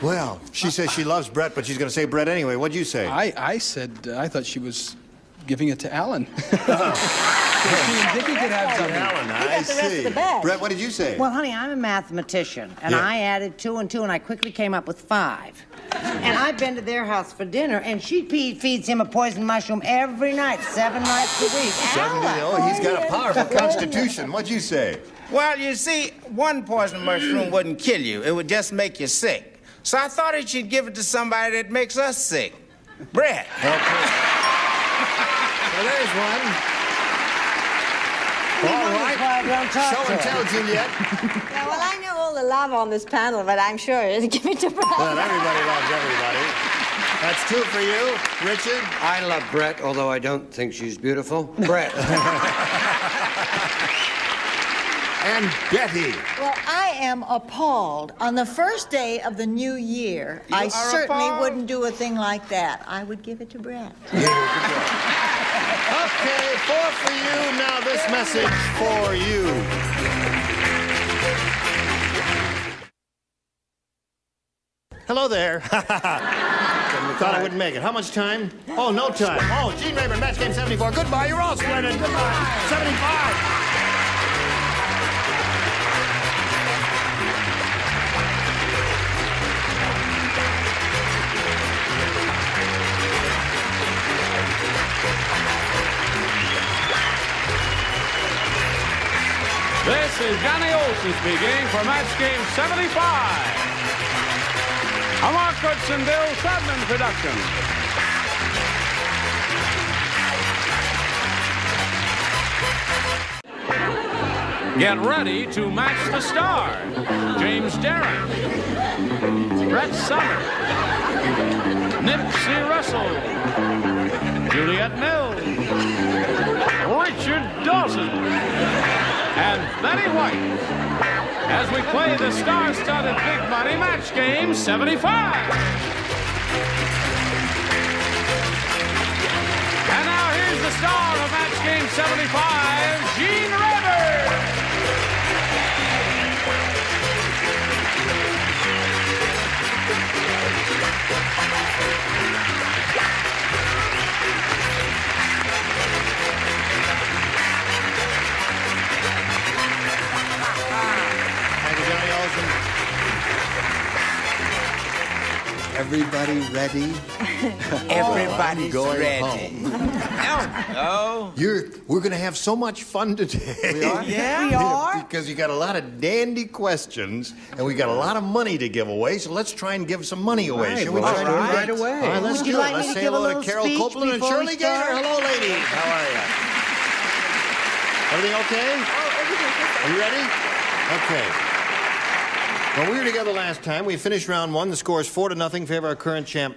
Well, she says she loves Brett, but she's going to say Brett anyway. What'd you say? I said I thought she was giving it to Alan. She and Dickie could have something. Alan, He got the rest of the bag. Brett, what did you say? Well, honey, I'm a mathematician, and I added 2 and 2, and I quickly came up with 5. And I've been to their house for dinner, and she feeds him a poisoned mushroom every night, 7 nights a week. Oh, he's got a powerful constitution. What'd you say? Well, you see, one poison mushroom wouldn't kill you. It would just make you sick. So I thought he should give it to somebody that makes us sick. Brett. Okay. Well, there's one. All right. Show and tell, Juliet. Yeah, well, I know all the love on this panel, but I'm sure it'll give it to Brett. Well, everybody loves everybody. That's 2 for you. Richard? I love Brett, although I don't think she's beautiful. Brett. And Betty. Well, I am appalled. On the first day of the new year, I certainly wouldn't do a thing like that. I would give it to Brett. Okay, 4 for you. Now this message for you. Hello there. Thought I wouldn't make it. How much time? Oh, no time. Oh, Gene Rayburn, Match Game 74. Goodbye. You're all splendid. Goodbye. 75. This is Johnny Olson speaking for Match Game 75. A Mark Goodson, Bill Tubman production. Get ready to match the star. James Darren, Brett Summers, Nipsey Russell, Juliet Mills, Richard Dawson, and Betty White, as we play the star-studded Big Money Match Game 75. And now here's the star of Match Game 75, Gene Rayburn. Everybody ready? Everybody's going ready. Home. We're going to have so much fun today. We are? Yeah. We are? Because you got a lot of dandy questions, and we got a lot of money to give away, so let's try and give some money away. Shall we try to do that? Right away. All right, let's Would do you it. like me Let's to say give a hello to little Carol speech Copeland and before we Shirley Gaynor. start? Hello, ladies. How are you? Everything okay? Are you ready? Okay. When we were together last time, we finished round 1. The score is 4-0 in favor of our current champ,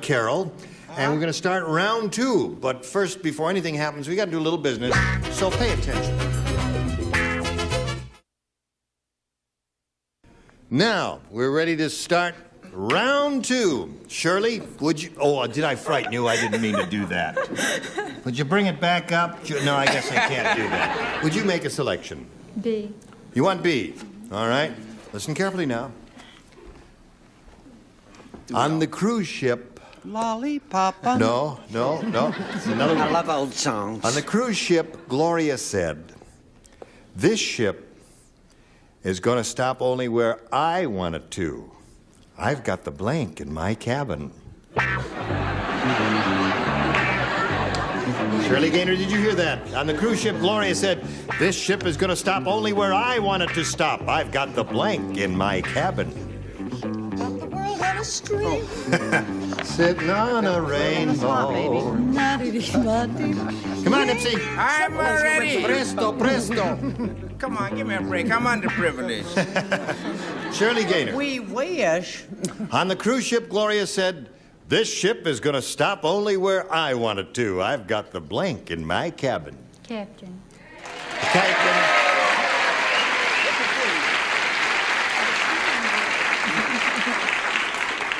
Carol. And we're going to start round 2. But first, before anything happens, we got to do a little business. So pay attention. Now, we're ready to start round 2. Shirley, would you... Oh, did I frighten you? I didn't mean to do that. Would you bring it back up? No, I guess I can't do that. Would you make a selection? B. You want B? All right. Listen carefully now. On the cruise ship... Lollipop. No. It's another one. I love old songs. On the cruise ship, Gloria said, "This ship is going to stop only where I want it to. I've got the blank in my cabin." Shirley Gaynor, did you hear that? On the cruise ship, Gloria said, "This ship is going to stop only where I want it to stop. I've got the blank in my cabin." The world on a string. Sitting on a rainbow. Come on, Nipsey. I'm ready. Presto. Come on, give me a break. I'm underprivileged. Shirley Gaynor. We wish. On the cruise ship, Gloria said, "This ship is going to stop only where I want it to. I've got the blank in my cabin." Captain. Captain.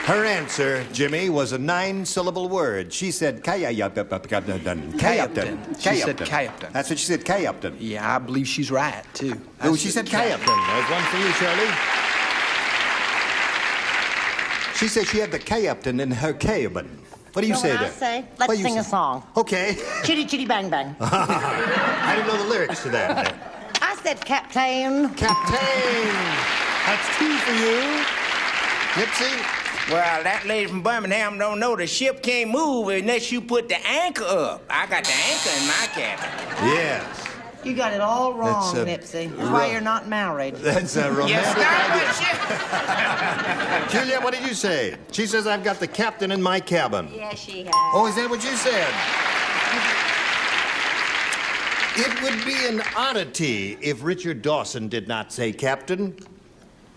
Her answer, Jimmy, was a 9-syllable word. She said, Captain. She said Captain. That's what she said, Captain. Yeah, I believe she's right, too. Oh, she said Captain. There's one for you, Shirley. She said she had the captain in her cabin. What do you say what there? I say? What Let's do you sing a say? song. Okay. Chitty chitty bang bang. I didn't know the lyrics to that. I said captain. Captain. That's 2 for you. Nipsey? Well, that lady from Birmingham don't know the ship can't move unless you put the anchor up. I got the anchor in my cabin. Yes. You got it all wrong, That's, Nipsey. That's why you're not married. That's a romantic idea. Julia, what did you say? She says I've got the captain in my cabin. Yes, she has. Oh, is that what you said? It would be an oddity if Richard Dawson did not say captain.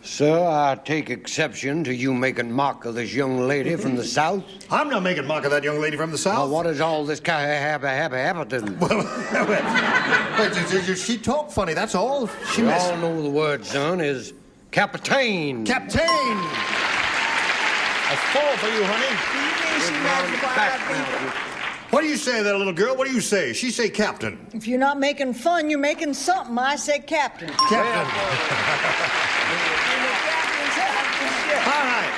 Sir, I take exception to you making mock of this young lady from the South. I'm not making mock of that young lady from the South. Well, what is all this happening? She talked funny, that's all. We all know the word, son, is captain. Captain! That's 4 for you, honey. What do you say there, little girl? What do you say? She say captain. If you're not making fun, you're making something. I say captain. Captain. All right.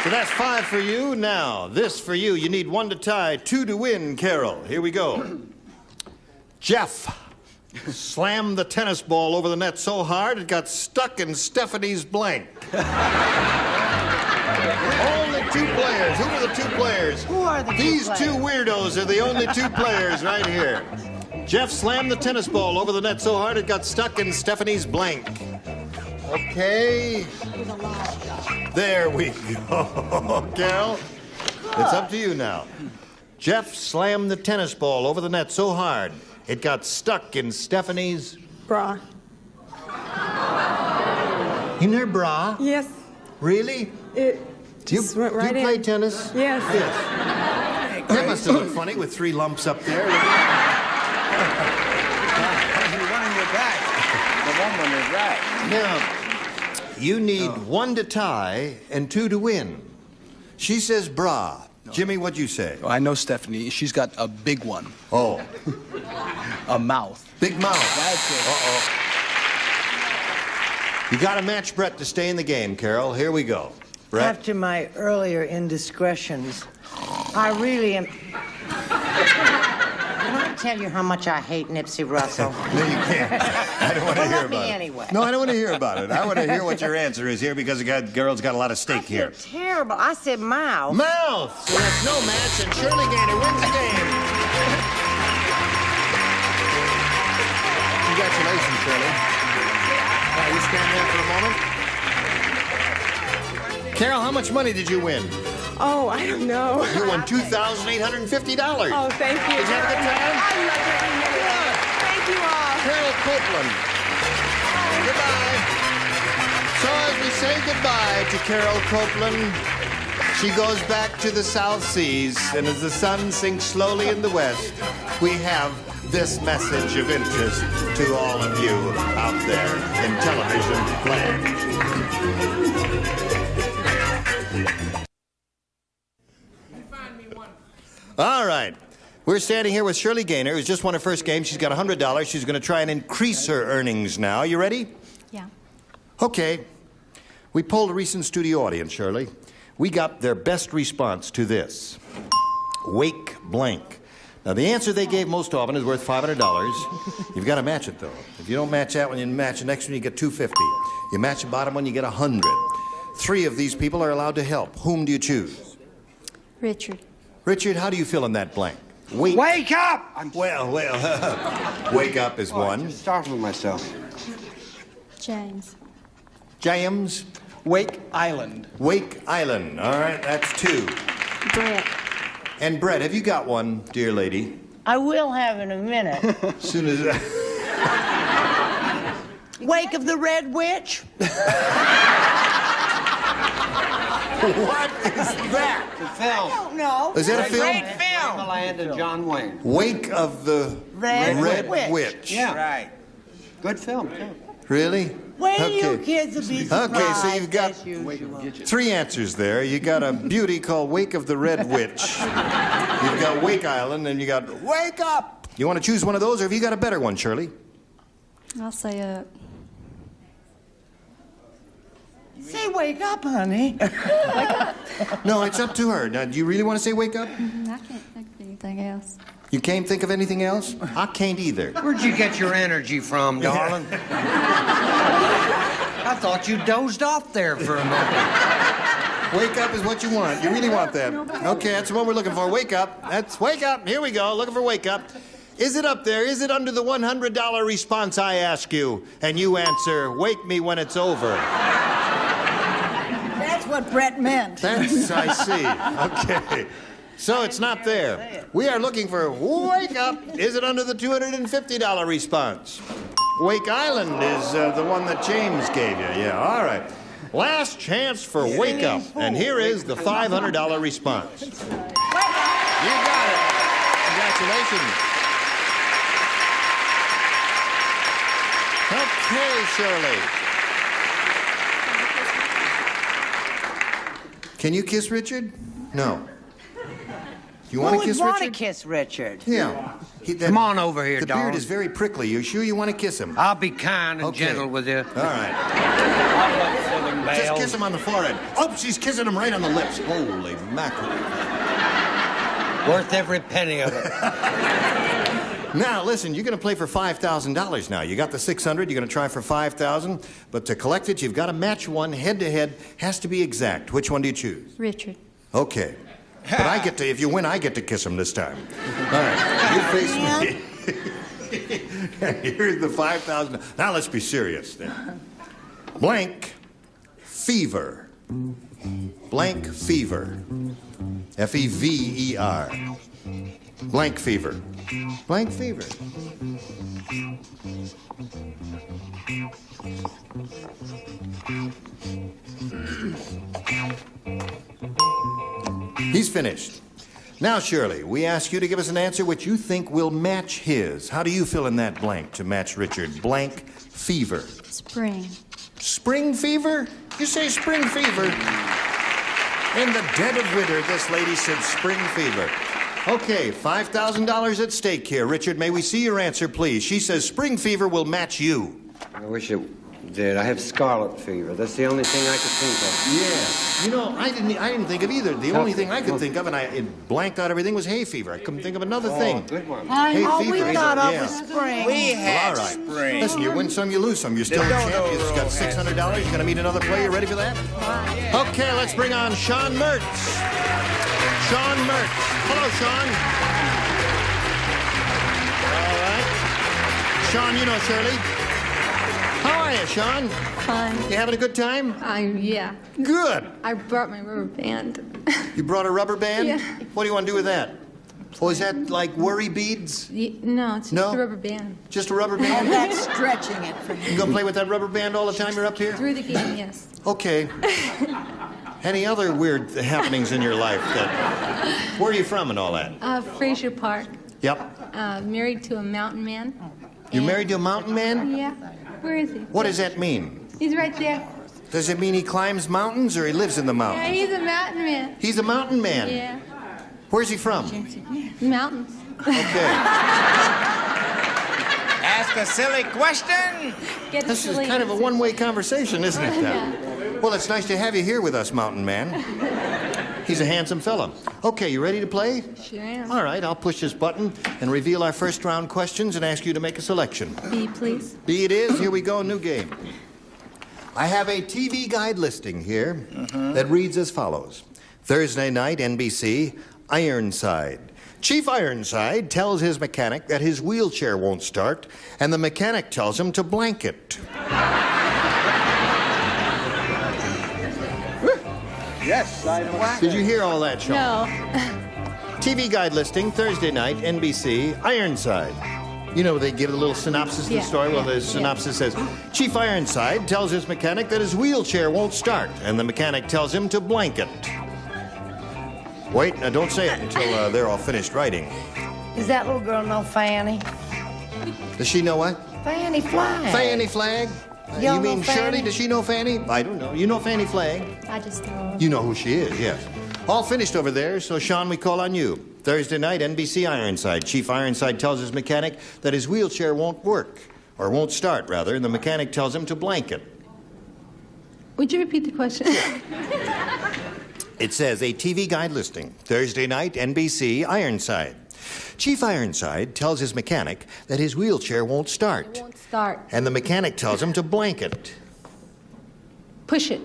So that's 5 for you. Now, this for you. You need 1 to tie, 2 to win, Carol. Here we go. Jeff slammed the tennis ball over the net so hard it got stuck in Stephanie's blank. Only 2 players. Who are the 2 players? Who are the These 2 2 weirdos are the only 2 players right here. Jeff slammed the tennis ball over the net so hard it got stuck in Stephanie's blank. Okay. There we go. Carol, it's up to you now. Jeff slammed the tennis ball over the net so hard it got stuck in Stephanie's Bra. In her bra? Yes. Really? It just went right you play in. tennis? Yes. Yes. That must have looked funny with 3 lumps up there. You're running your back. The woman is right. Now, you need 1 to tie and 2 to win. She says bra. Jimmy, what'd you say? Oh, I know Stephanie. She's got a big one. Oh. A mouth. Big mouth. That's it. Uh-oh. You got to match Brett to stay in the game, Carol. Here we go. Brett? After my earlier indiscretions, I really am... Can I tell you how much I hate Nipsey Russell? No, you can't. I don't want to hear about it. Anyway. No, I don't want to hear about it. I want to hear what your answer is here because the girl's got a lot of stake here. Terrible. I said mouth. Mouth! So that's no match, and Shirley Gaynor wins the game. Congratulations, Shirley. Now, you stand there for a moment. Carol, how much money did you win? Oh, I don't know. You won $2,850. Oh, thank you. Did you have a good time? I loved every minute of it. Thank you all. Carol Copeland. Goodbye. So as we say goodbye to Carol Copeland, she goes back to the South Seas, and as the sun sinks slowly in the west, we have this message of interest to all of you out there in television land. All right. We're standing here with Shirley Gaynor, who's just won her first game. She's got $100. She's going to try and increase her earnings now. You ready? Yeah. Okay. We polled a recent studio audience, Shirley. We got their best response to this. Wake blank. Now, the answer they gave most often is worth $500. You've got to match it, though. If you don't match that one, you match the next one, you get $250. You match the bottom one, you get $100. 3 of these people are allowed to help. Whom do you choose? Richard. Richard, how do you fill in that blank? Wake up! Well, wake up is one. I'm startling myself. James. James. Wake Island. Wake Island. All right, that's 2. Brett. And Brett, have you got one, dear lady? I will have in a minute. As soon as... Wake of the Red Witch? What is that? The film. I don't know. Is that a film? Great film. The Land of John Wayne. Wake of the Red Witch. Yeah. Right. Good film, too. Really? Well, you kids will be surprised. Okay, so you've got as usual. 3 answers there. You got a beauty called Wake of the Red Witch. You've got Wake Island, and you got Wake Up. You want to choose one of those, or have you got a better one, Shirley? I'll say Say wake up, honey. No, it's up to her. Now, do you really want to say wake up? I can't think of anything else. You can't think of anything else? I can't either. Where'd you get your energy from, darling? I thought you dozed off there for a moment. Wake up is what you want. You really want that. Okay, that's what we're looking for. Wake up. That's wake up. Here we go. Looking for wake up. Is it up there? Is it under the $100 response I ask you? And you answer, wake me when it's over. That's what Brett meant. That's, I see. Okay. So it's not there. We are looking for wake up. Is it under the $250 response? Wake Island is the one that James gave you. Yeah, all right. Last chance for wake up. And here is the $500 response. You got it. Congratulations. Okay, Shirley. Can you kiss Richard? No. You want to kiss Richard? Who would want to kiss Richard? Yeah. Come on over here, the darling. beard is very prickly. You sure you want to kiss him? I'll be kind and gentle with you. All right. Just kiss him on the forehead. Oh, she's kissing him right on the lips. Holy mackerel. Worth every penny of it. Now, listen, you're going to play for $5,000 now. You got the $600, you're going to try for $5,000. But to collect it, you've got to match one head-to-head. Has to be exact. Which one do you choose? Richard. Okay. But I get to, if you win, I get to kiss him this time. All right, you face me. Here's the $5,000. Now let's be serious then. Blank fever. Blank fever. F-E-V-E-R. Blank fever. Blank fever. He's finished. Now, Shirley, we ask you to give us an answer which you think will match his. How do you fill in that blank to match Richard? Blank fever. Spring. Spring fever? You say spring fever. In the dead of winter, this lady said spring fever. Okay, $5,000 at stake here. Richard, may we see your answer, please? She says spring fever will match you. I wish it did. I have scarlet fever. That's the only thing I could think of. Yeah. You know, I didn't think of either. The only thing I could think of, and it blanked out everything, was hay fever. I couldn't think of another thing. Good one. Hay fever. We thought of was spring. We had all right. spring. Listen, you win some, you lose some. You're still a champ. You've got $600. You're going to meet another player. You ready for that? Okay, let's bring on Sean Mertz. Sean Mertz. Hello, Sean. All right. Sean, you know Shirley. How are you, Sean? Fine. You having a good time? Yeah. Good. I brought my rubber band. You brought a rubber band? Yeah. What do you want to do with that? Oh, is that like worry beads? No, it's just a rubber band. Just a rubber band? And that's stretching it for You gonna play with that rubber band all the time you're up here? Through the game, yes. Okay. Any other weird happenings in your life that... Where are you from and all that? Fraser Park. Yep. Married to a mountain man. You're married to a mountain man? Yeah. Where is he? What does that mean? He's right there. Does it mean he climbs mountains or he lives in the mountains? Yeah, he's a mountain man. He's a mountain man? Yeah. Where's he from? Mountains. Okay. Ask a silly question. Get a This is silly kind of a answer. one-way conversation, isn't it? Yeah. Well, it's nice to have you here with us, mountain man. He's a handsome fella. Okay, you ready to play? Sure am. All right, I'll push this button and reveal our first round questions and ask you to make a selection. B, please. B it is. Here we go, new game. I have a TV guide listing here that reads as follows. Thursday night, NBC, Ironside. Chief Ironside tells his mechanic that his wheelchair won't start, and the mechanic tells him to blank it. Yes, I know. Did you hear all that, Sean? No. TV guide listing, Thursday night, NBC, Ironside. You know, they give a little synopsis of the Yeah. story. Well, the synopsis says, Chief Ironside tells his mechanic that his wheelchair won't start, and the mechanic tells him to blank it. Wait, now don't say it until they're all finished writing. Does that little girl know Fanny? Does she know what? Fanny Flag. Fanny Flag? You You don't mean know Fanny? Shirley? Does she know Fanny? I don't know. You know Fanny Flag? I just know. You know who she is, yes. All finished over there, so Sean, we call on you. Thursday night, NBC Ironside. Chief Ironside tells his mechanic that his wheelchair won't work, or won't start, rather, and the mechanic tells him to blank it. Would you repeat the question? It says, a TV guide listing, Thursday night, NBC, Ironside. Chief Ironside tells his mechanic that his wheelchair won't start. It won't start. And the mechanic tells him to blank it. Push it.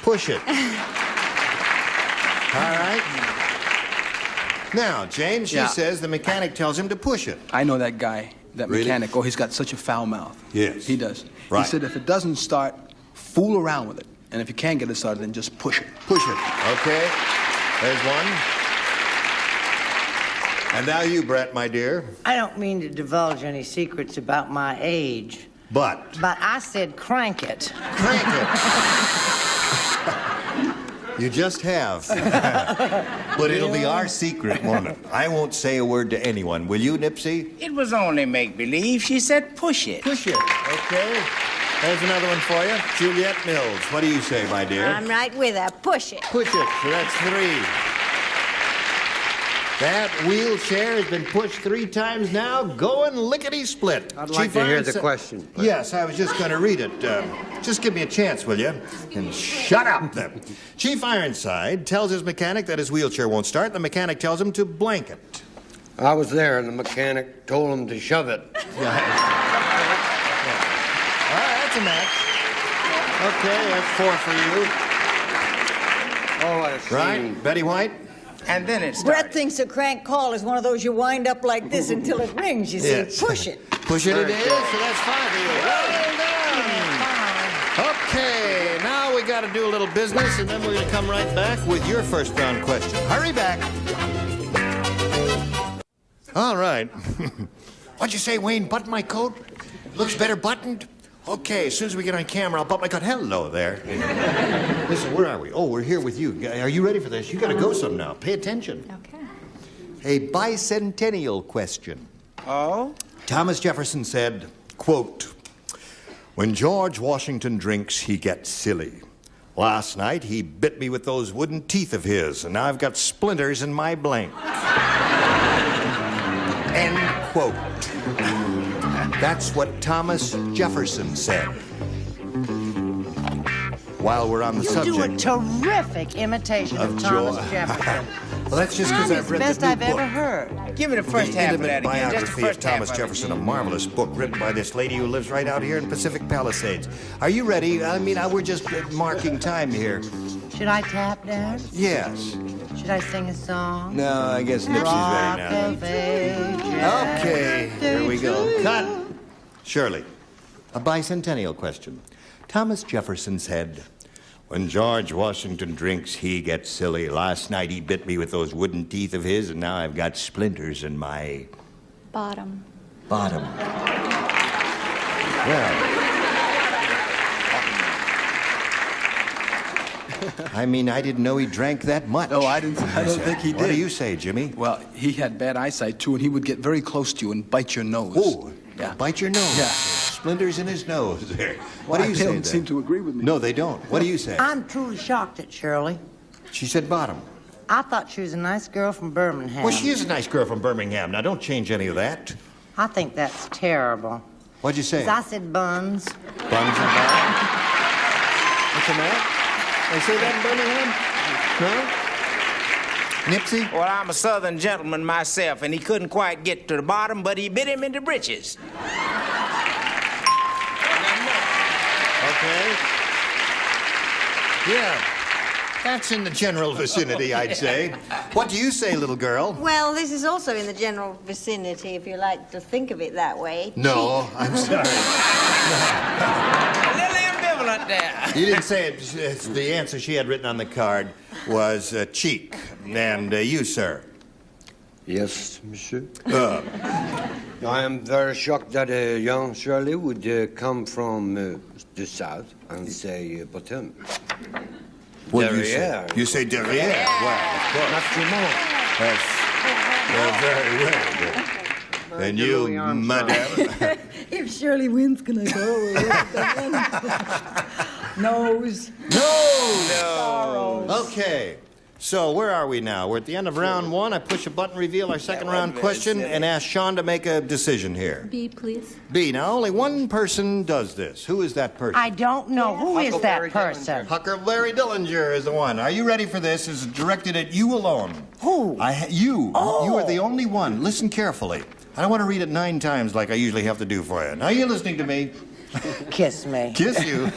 Push it. All right. Now, James, she says the mechanic tells him to push it. I know that guy, that Really? mechanic. Oh, he's got such a foul mouth. Yes. He does. Right. He said if it doesn't start, fool around with it. And if you can't get it started, then just push it. Push it. Okay. There's one. And now you, Brett, my dear. I don't mean to divulge any secrets about my age. But I said crank it. Crank it. You just have. But it'll be our secret, won't it? I won't say a word to anyone. Will you, Nipsey? It was only make-believe. She said push it. Push it. Okay. There's another one for you. Juliet Mills. What do you say, my dear? I'm right with her. Push it. Push it. So that's 3. That wheelchair has been pushed 3 times now, going lickety-split. I'd like to hear the question. Yes, I was just going to read it. Just give me a chance, will you? And shut up, then. Chief Ironside tells his mechanic that his wheelchair won't start. The mechanic tells him to blank it. I was there, and the mechanic told him to shove it. All right, that's a match. Okay, that's 4 for you. Oh, what a scene. Right, Betty White? And then it started. Brett thinks a crank call is one of those you wind up like this until it rings, you see. Yes. Push it. Push it, it is. So that's 5 for you. Well done. Okay, now we got to do a little business, and then we're going to come right back with your first round question. Hurry back. All right. What'd you say, Wayne? Button my coat? Looks better buttoned? Okay, as soon as we get on camera, I'll button my coat. Hello there. Listen, where are we? Oh, we're here with you. Are you ready for this? You got to go some now. Pay attention. Okay. A bicentennial question. Oh? Thomas Jefferson said, quote, when George Washington drinks, he gets silly. Last night, he bit me with those wooden teeth of his, and now I've got splinters in my blank. End quote. That's what Thomas Jefferson said. While we're on the subject... You do a terrific imitation of Thomas Jefferson. Well, that's just because I've read best the new I've book. ever heard. Give me the first The half of Intimate that again. Just the Biography of first half Thomas of it. Jefferson, a marvelous book written by this lady who lives right out here in Pacific Palisades. Are you ready? I mean, we're just marking time here. Should I tap dance? Yes. Should I sing a song? No, I guess Nipsey's Rock ready now. of Ages. Okay, here we go. Cut. Shirley, a bicentennial question. Thomas Jefferson said, when George Washington drinks, he gets silly. Last night he bit me with those wooden teeth of his, and now I've got splinters in my Bottom. bottom. Well, I mean, I didn't know he drank that much. No, I don't think he did. What do you say, Jimmy? Well, he had bad eyesight, too, and he would get very close to you and bite your nose. Oh, Yeah. bite your nose. Yeah. Splinters in his nose there. What do you say They don't then? seem to agree with me. No, they don't. What do you say? I'm truly shocked at Shirley. She said bottom. I thought she was a nice girl from Birmingham. Well, she is a nice girl from Birmingham. Now, don't change any of that. I think that's terrible. What'd you say? 'Cause I said buns. Buns and bottom? What's the matter? They say that in Birmingham? No? Nipsey? Well, I'm a southern gentleman myself, and he couldn't quite get to the bottom, but he bit him in the britches. Okay. Yeah. That's in the general vicinity, I'd say. What do you say, little girl? Well, this is also in the general vicinity, if you like to think of it that way. No, I'm sorry. A little ambivalent there. You didn't say it. It's the answer she had written on the card was cheek. And you, sir? Yes, monsieur. I am very shocked that a young Shirley would come from the south and say bottom. What do you say? Derriere. You say derrière? Well, of course. Absolument. That's very well. And you, madame? If Shirley wins, can I go? Nose. No! Okay. So where are we now? We're at the end of round one. I push a button, reveal our second round question, and ask Sean to make a decision here. B, please. B. Now, only one person does this. Who is that person? I don't know. Who is that person? Huckleberry Dillinger is the one. Are you ready for this? It's directed at you alone. Who? You. Oh. You are the only one. Listen carefully. I don't want to read it 9 times like I usually have to do for you. Now, you're listening to me. Kiss me. Kiss you.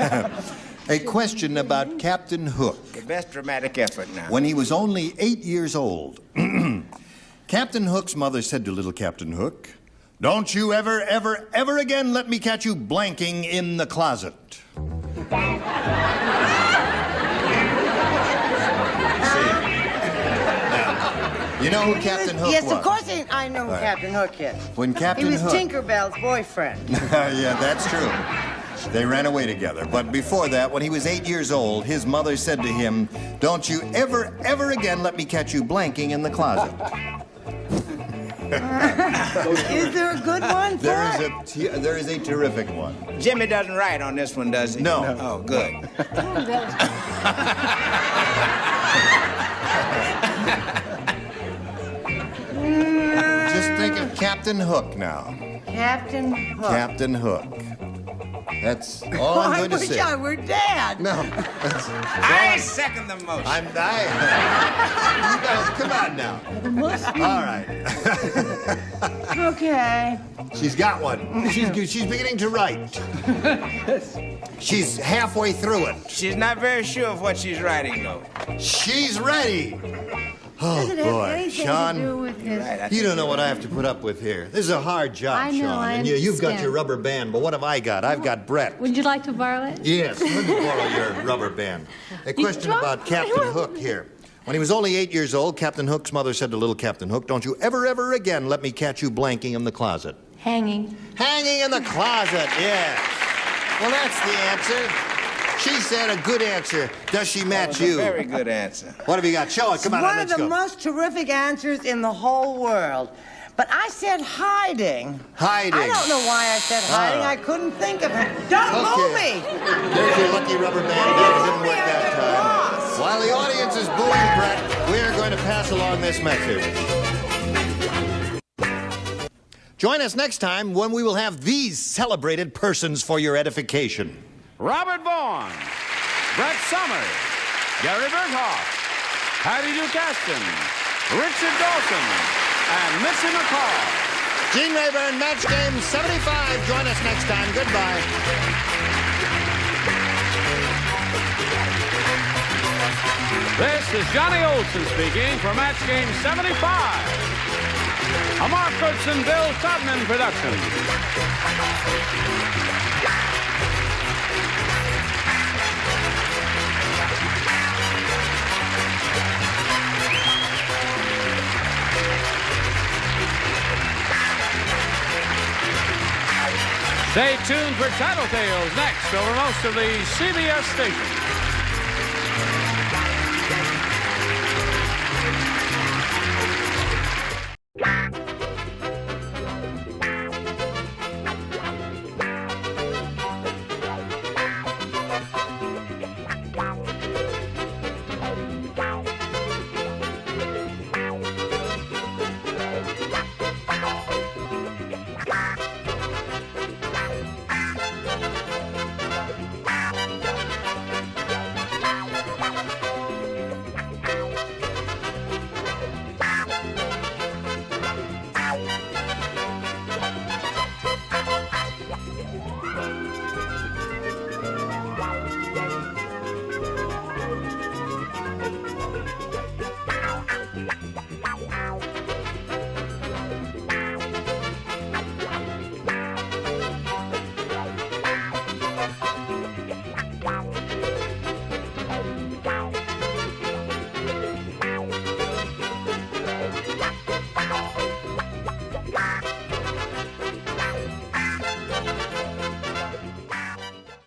A question about Captain Hook. The best dramatic effort now. When he was only 8 years old, Captain Hook's mother said to little Captain Hook, "Don't you ever, ever, ever again let me catch you blanking in the closet." You know who Captain Hook was? Yes, of course I know who Captain Hook is. When Captain He was Hook... Tinkerbell's boyfriend. Yeah, that's true. They ran away together. But before that, when he was 8 years old, his mother said to him, "Don't you ever, ever again let me catch you blanking in the closet." Is there a good one? There is a terrific one. Jimmy doesn't write on this one, does he? No. Oh, good. Just think of Captain Hook now. Captain Hook. Captain Hook. That's all I'm going to say. I wish I were Dad. No. I second the motion. You guys, come on now. All right. Okay. She's got one. She's beginning to write. She's halfway through it. She's not very sure of what she's writing, though. She's ready. Oh, boy. Sean, you don't know what I have to put up with here. This is a hard job, I know, Sean. I And you've got understand. your rubber band, but what have I got? I've got Brett. Would you like to borrow it? Yes, let me borrow your rubber band. A question about Captain Hook here. When he was only 8 years old, Captain Hook's mother said to little Captain Hook, "Don't you ever, ever again let me catch you blanking in the closet." Hanging. Hanging in the closet, yes. Well, that's the answer. She said a good answer. Does she match you? Very good answer. What have you got? Show it. Come on, One of let's the go. most terrific answers in the whole world. But I said hiding. Hiding. I don't know why I said hiding. I couldn't think of it. Don't move me! There's your lucky rubber band. It didn't work that time. While the audience is booing Brett, we are going to pass along this message. Join us next time when we will have these celebrated persons for your edification. Robert Vaughn, Brett Summers, Gary Berghoff, Hattie Ducaston, Richard Dawson, and Mitzi McCall. Gene Rayburn, Match Game 75. Join us next time. Goodbye. This is Johnny Olson speaking for Match Game 75. A Mark Goodson, Bill Todman production. Stay tuned for Tattletales next over most of the CBS stations.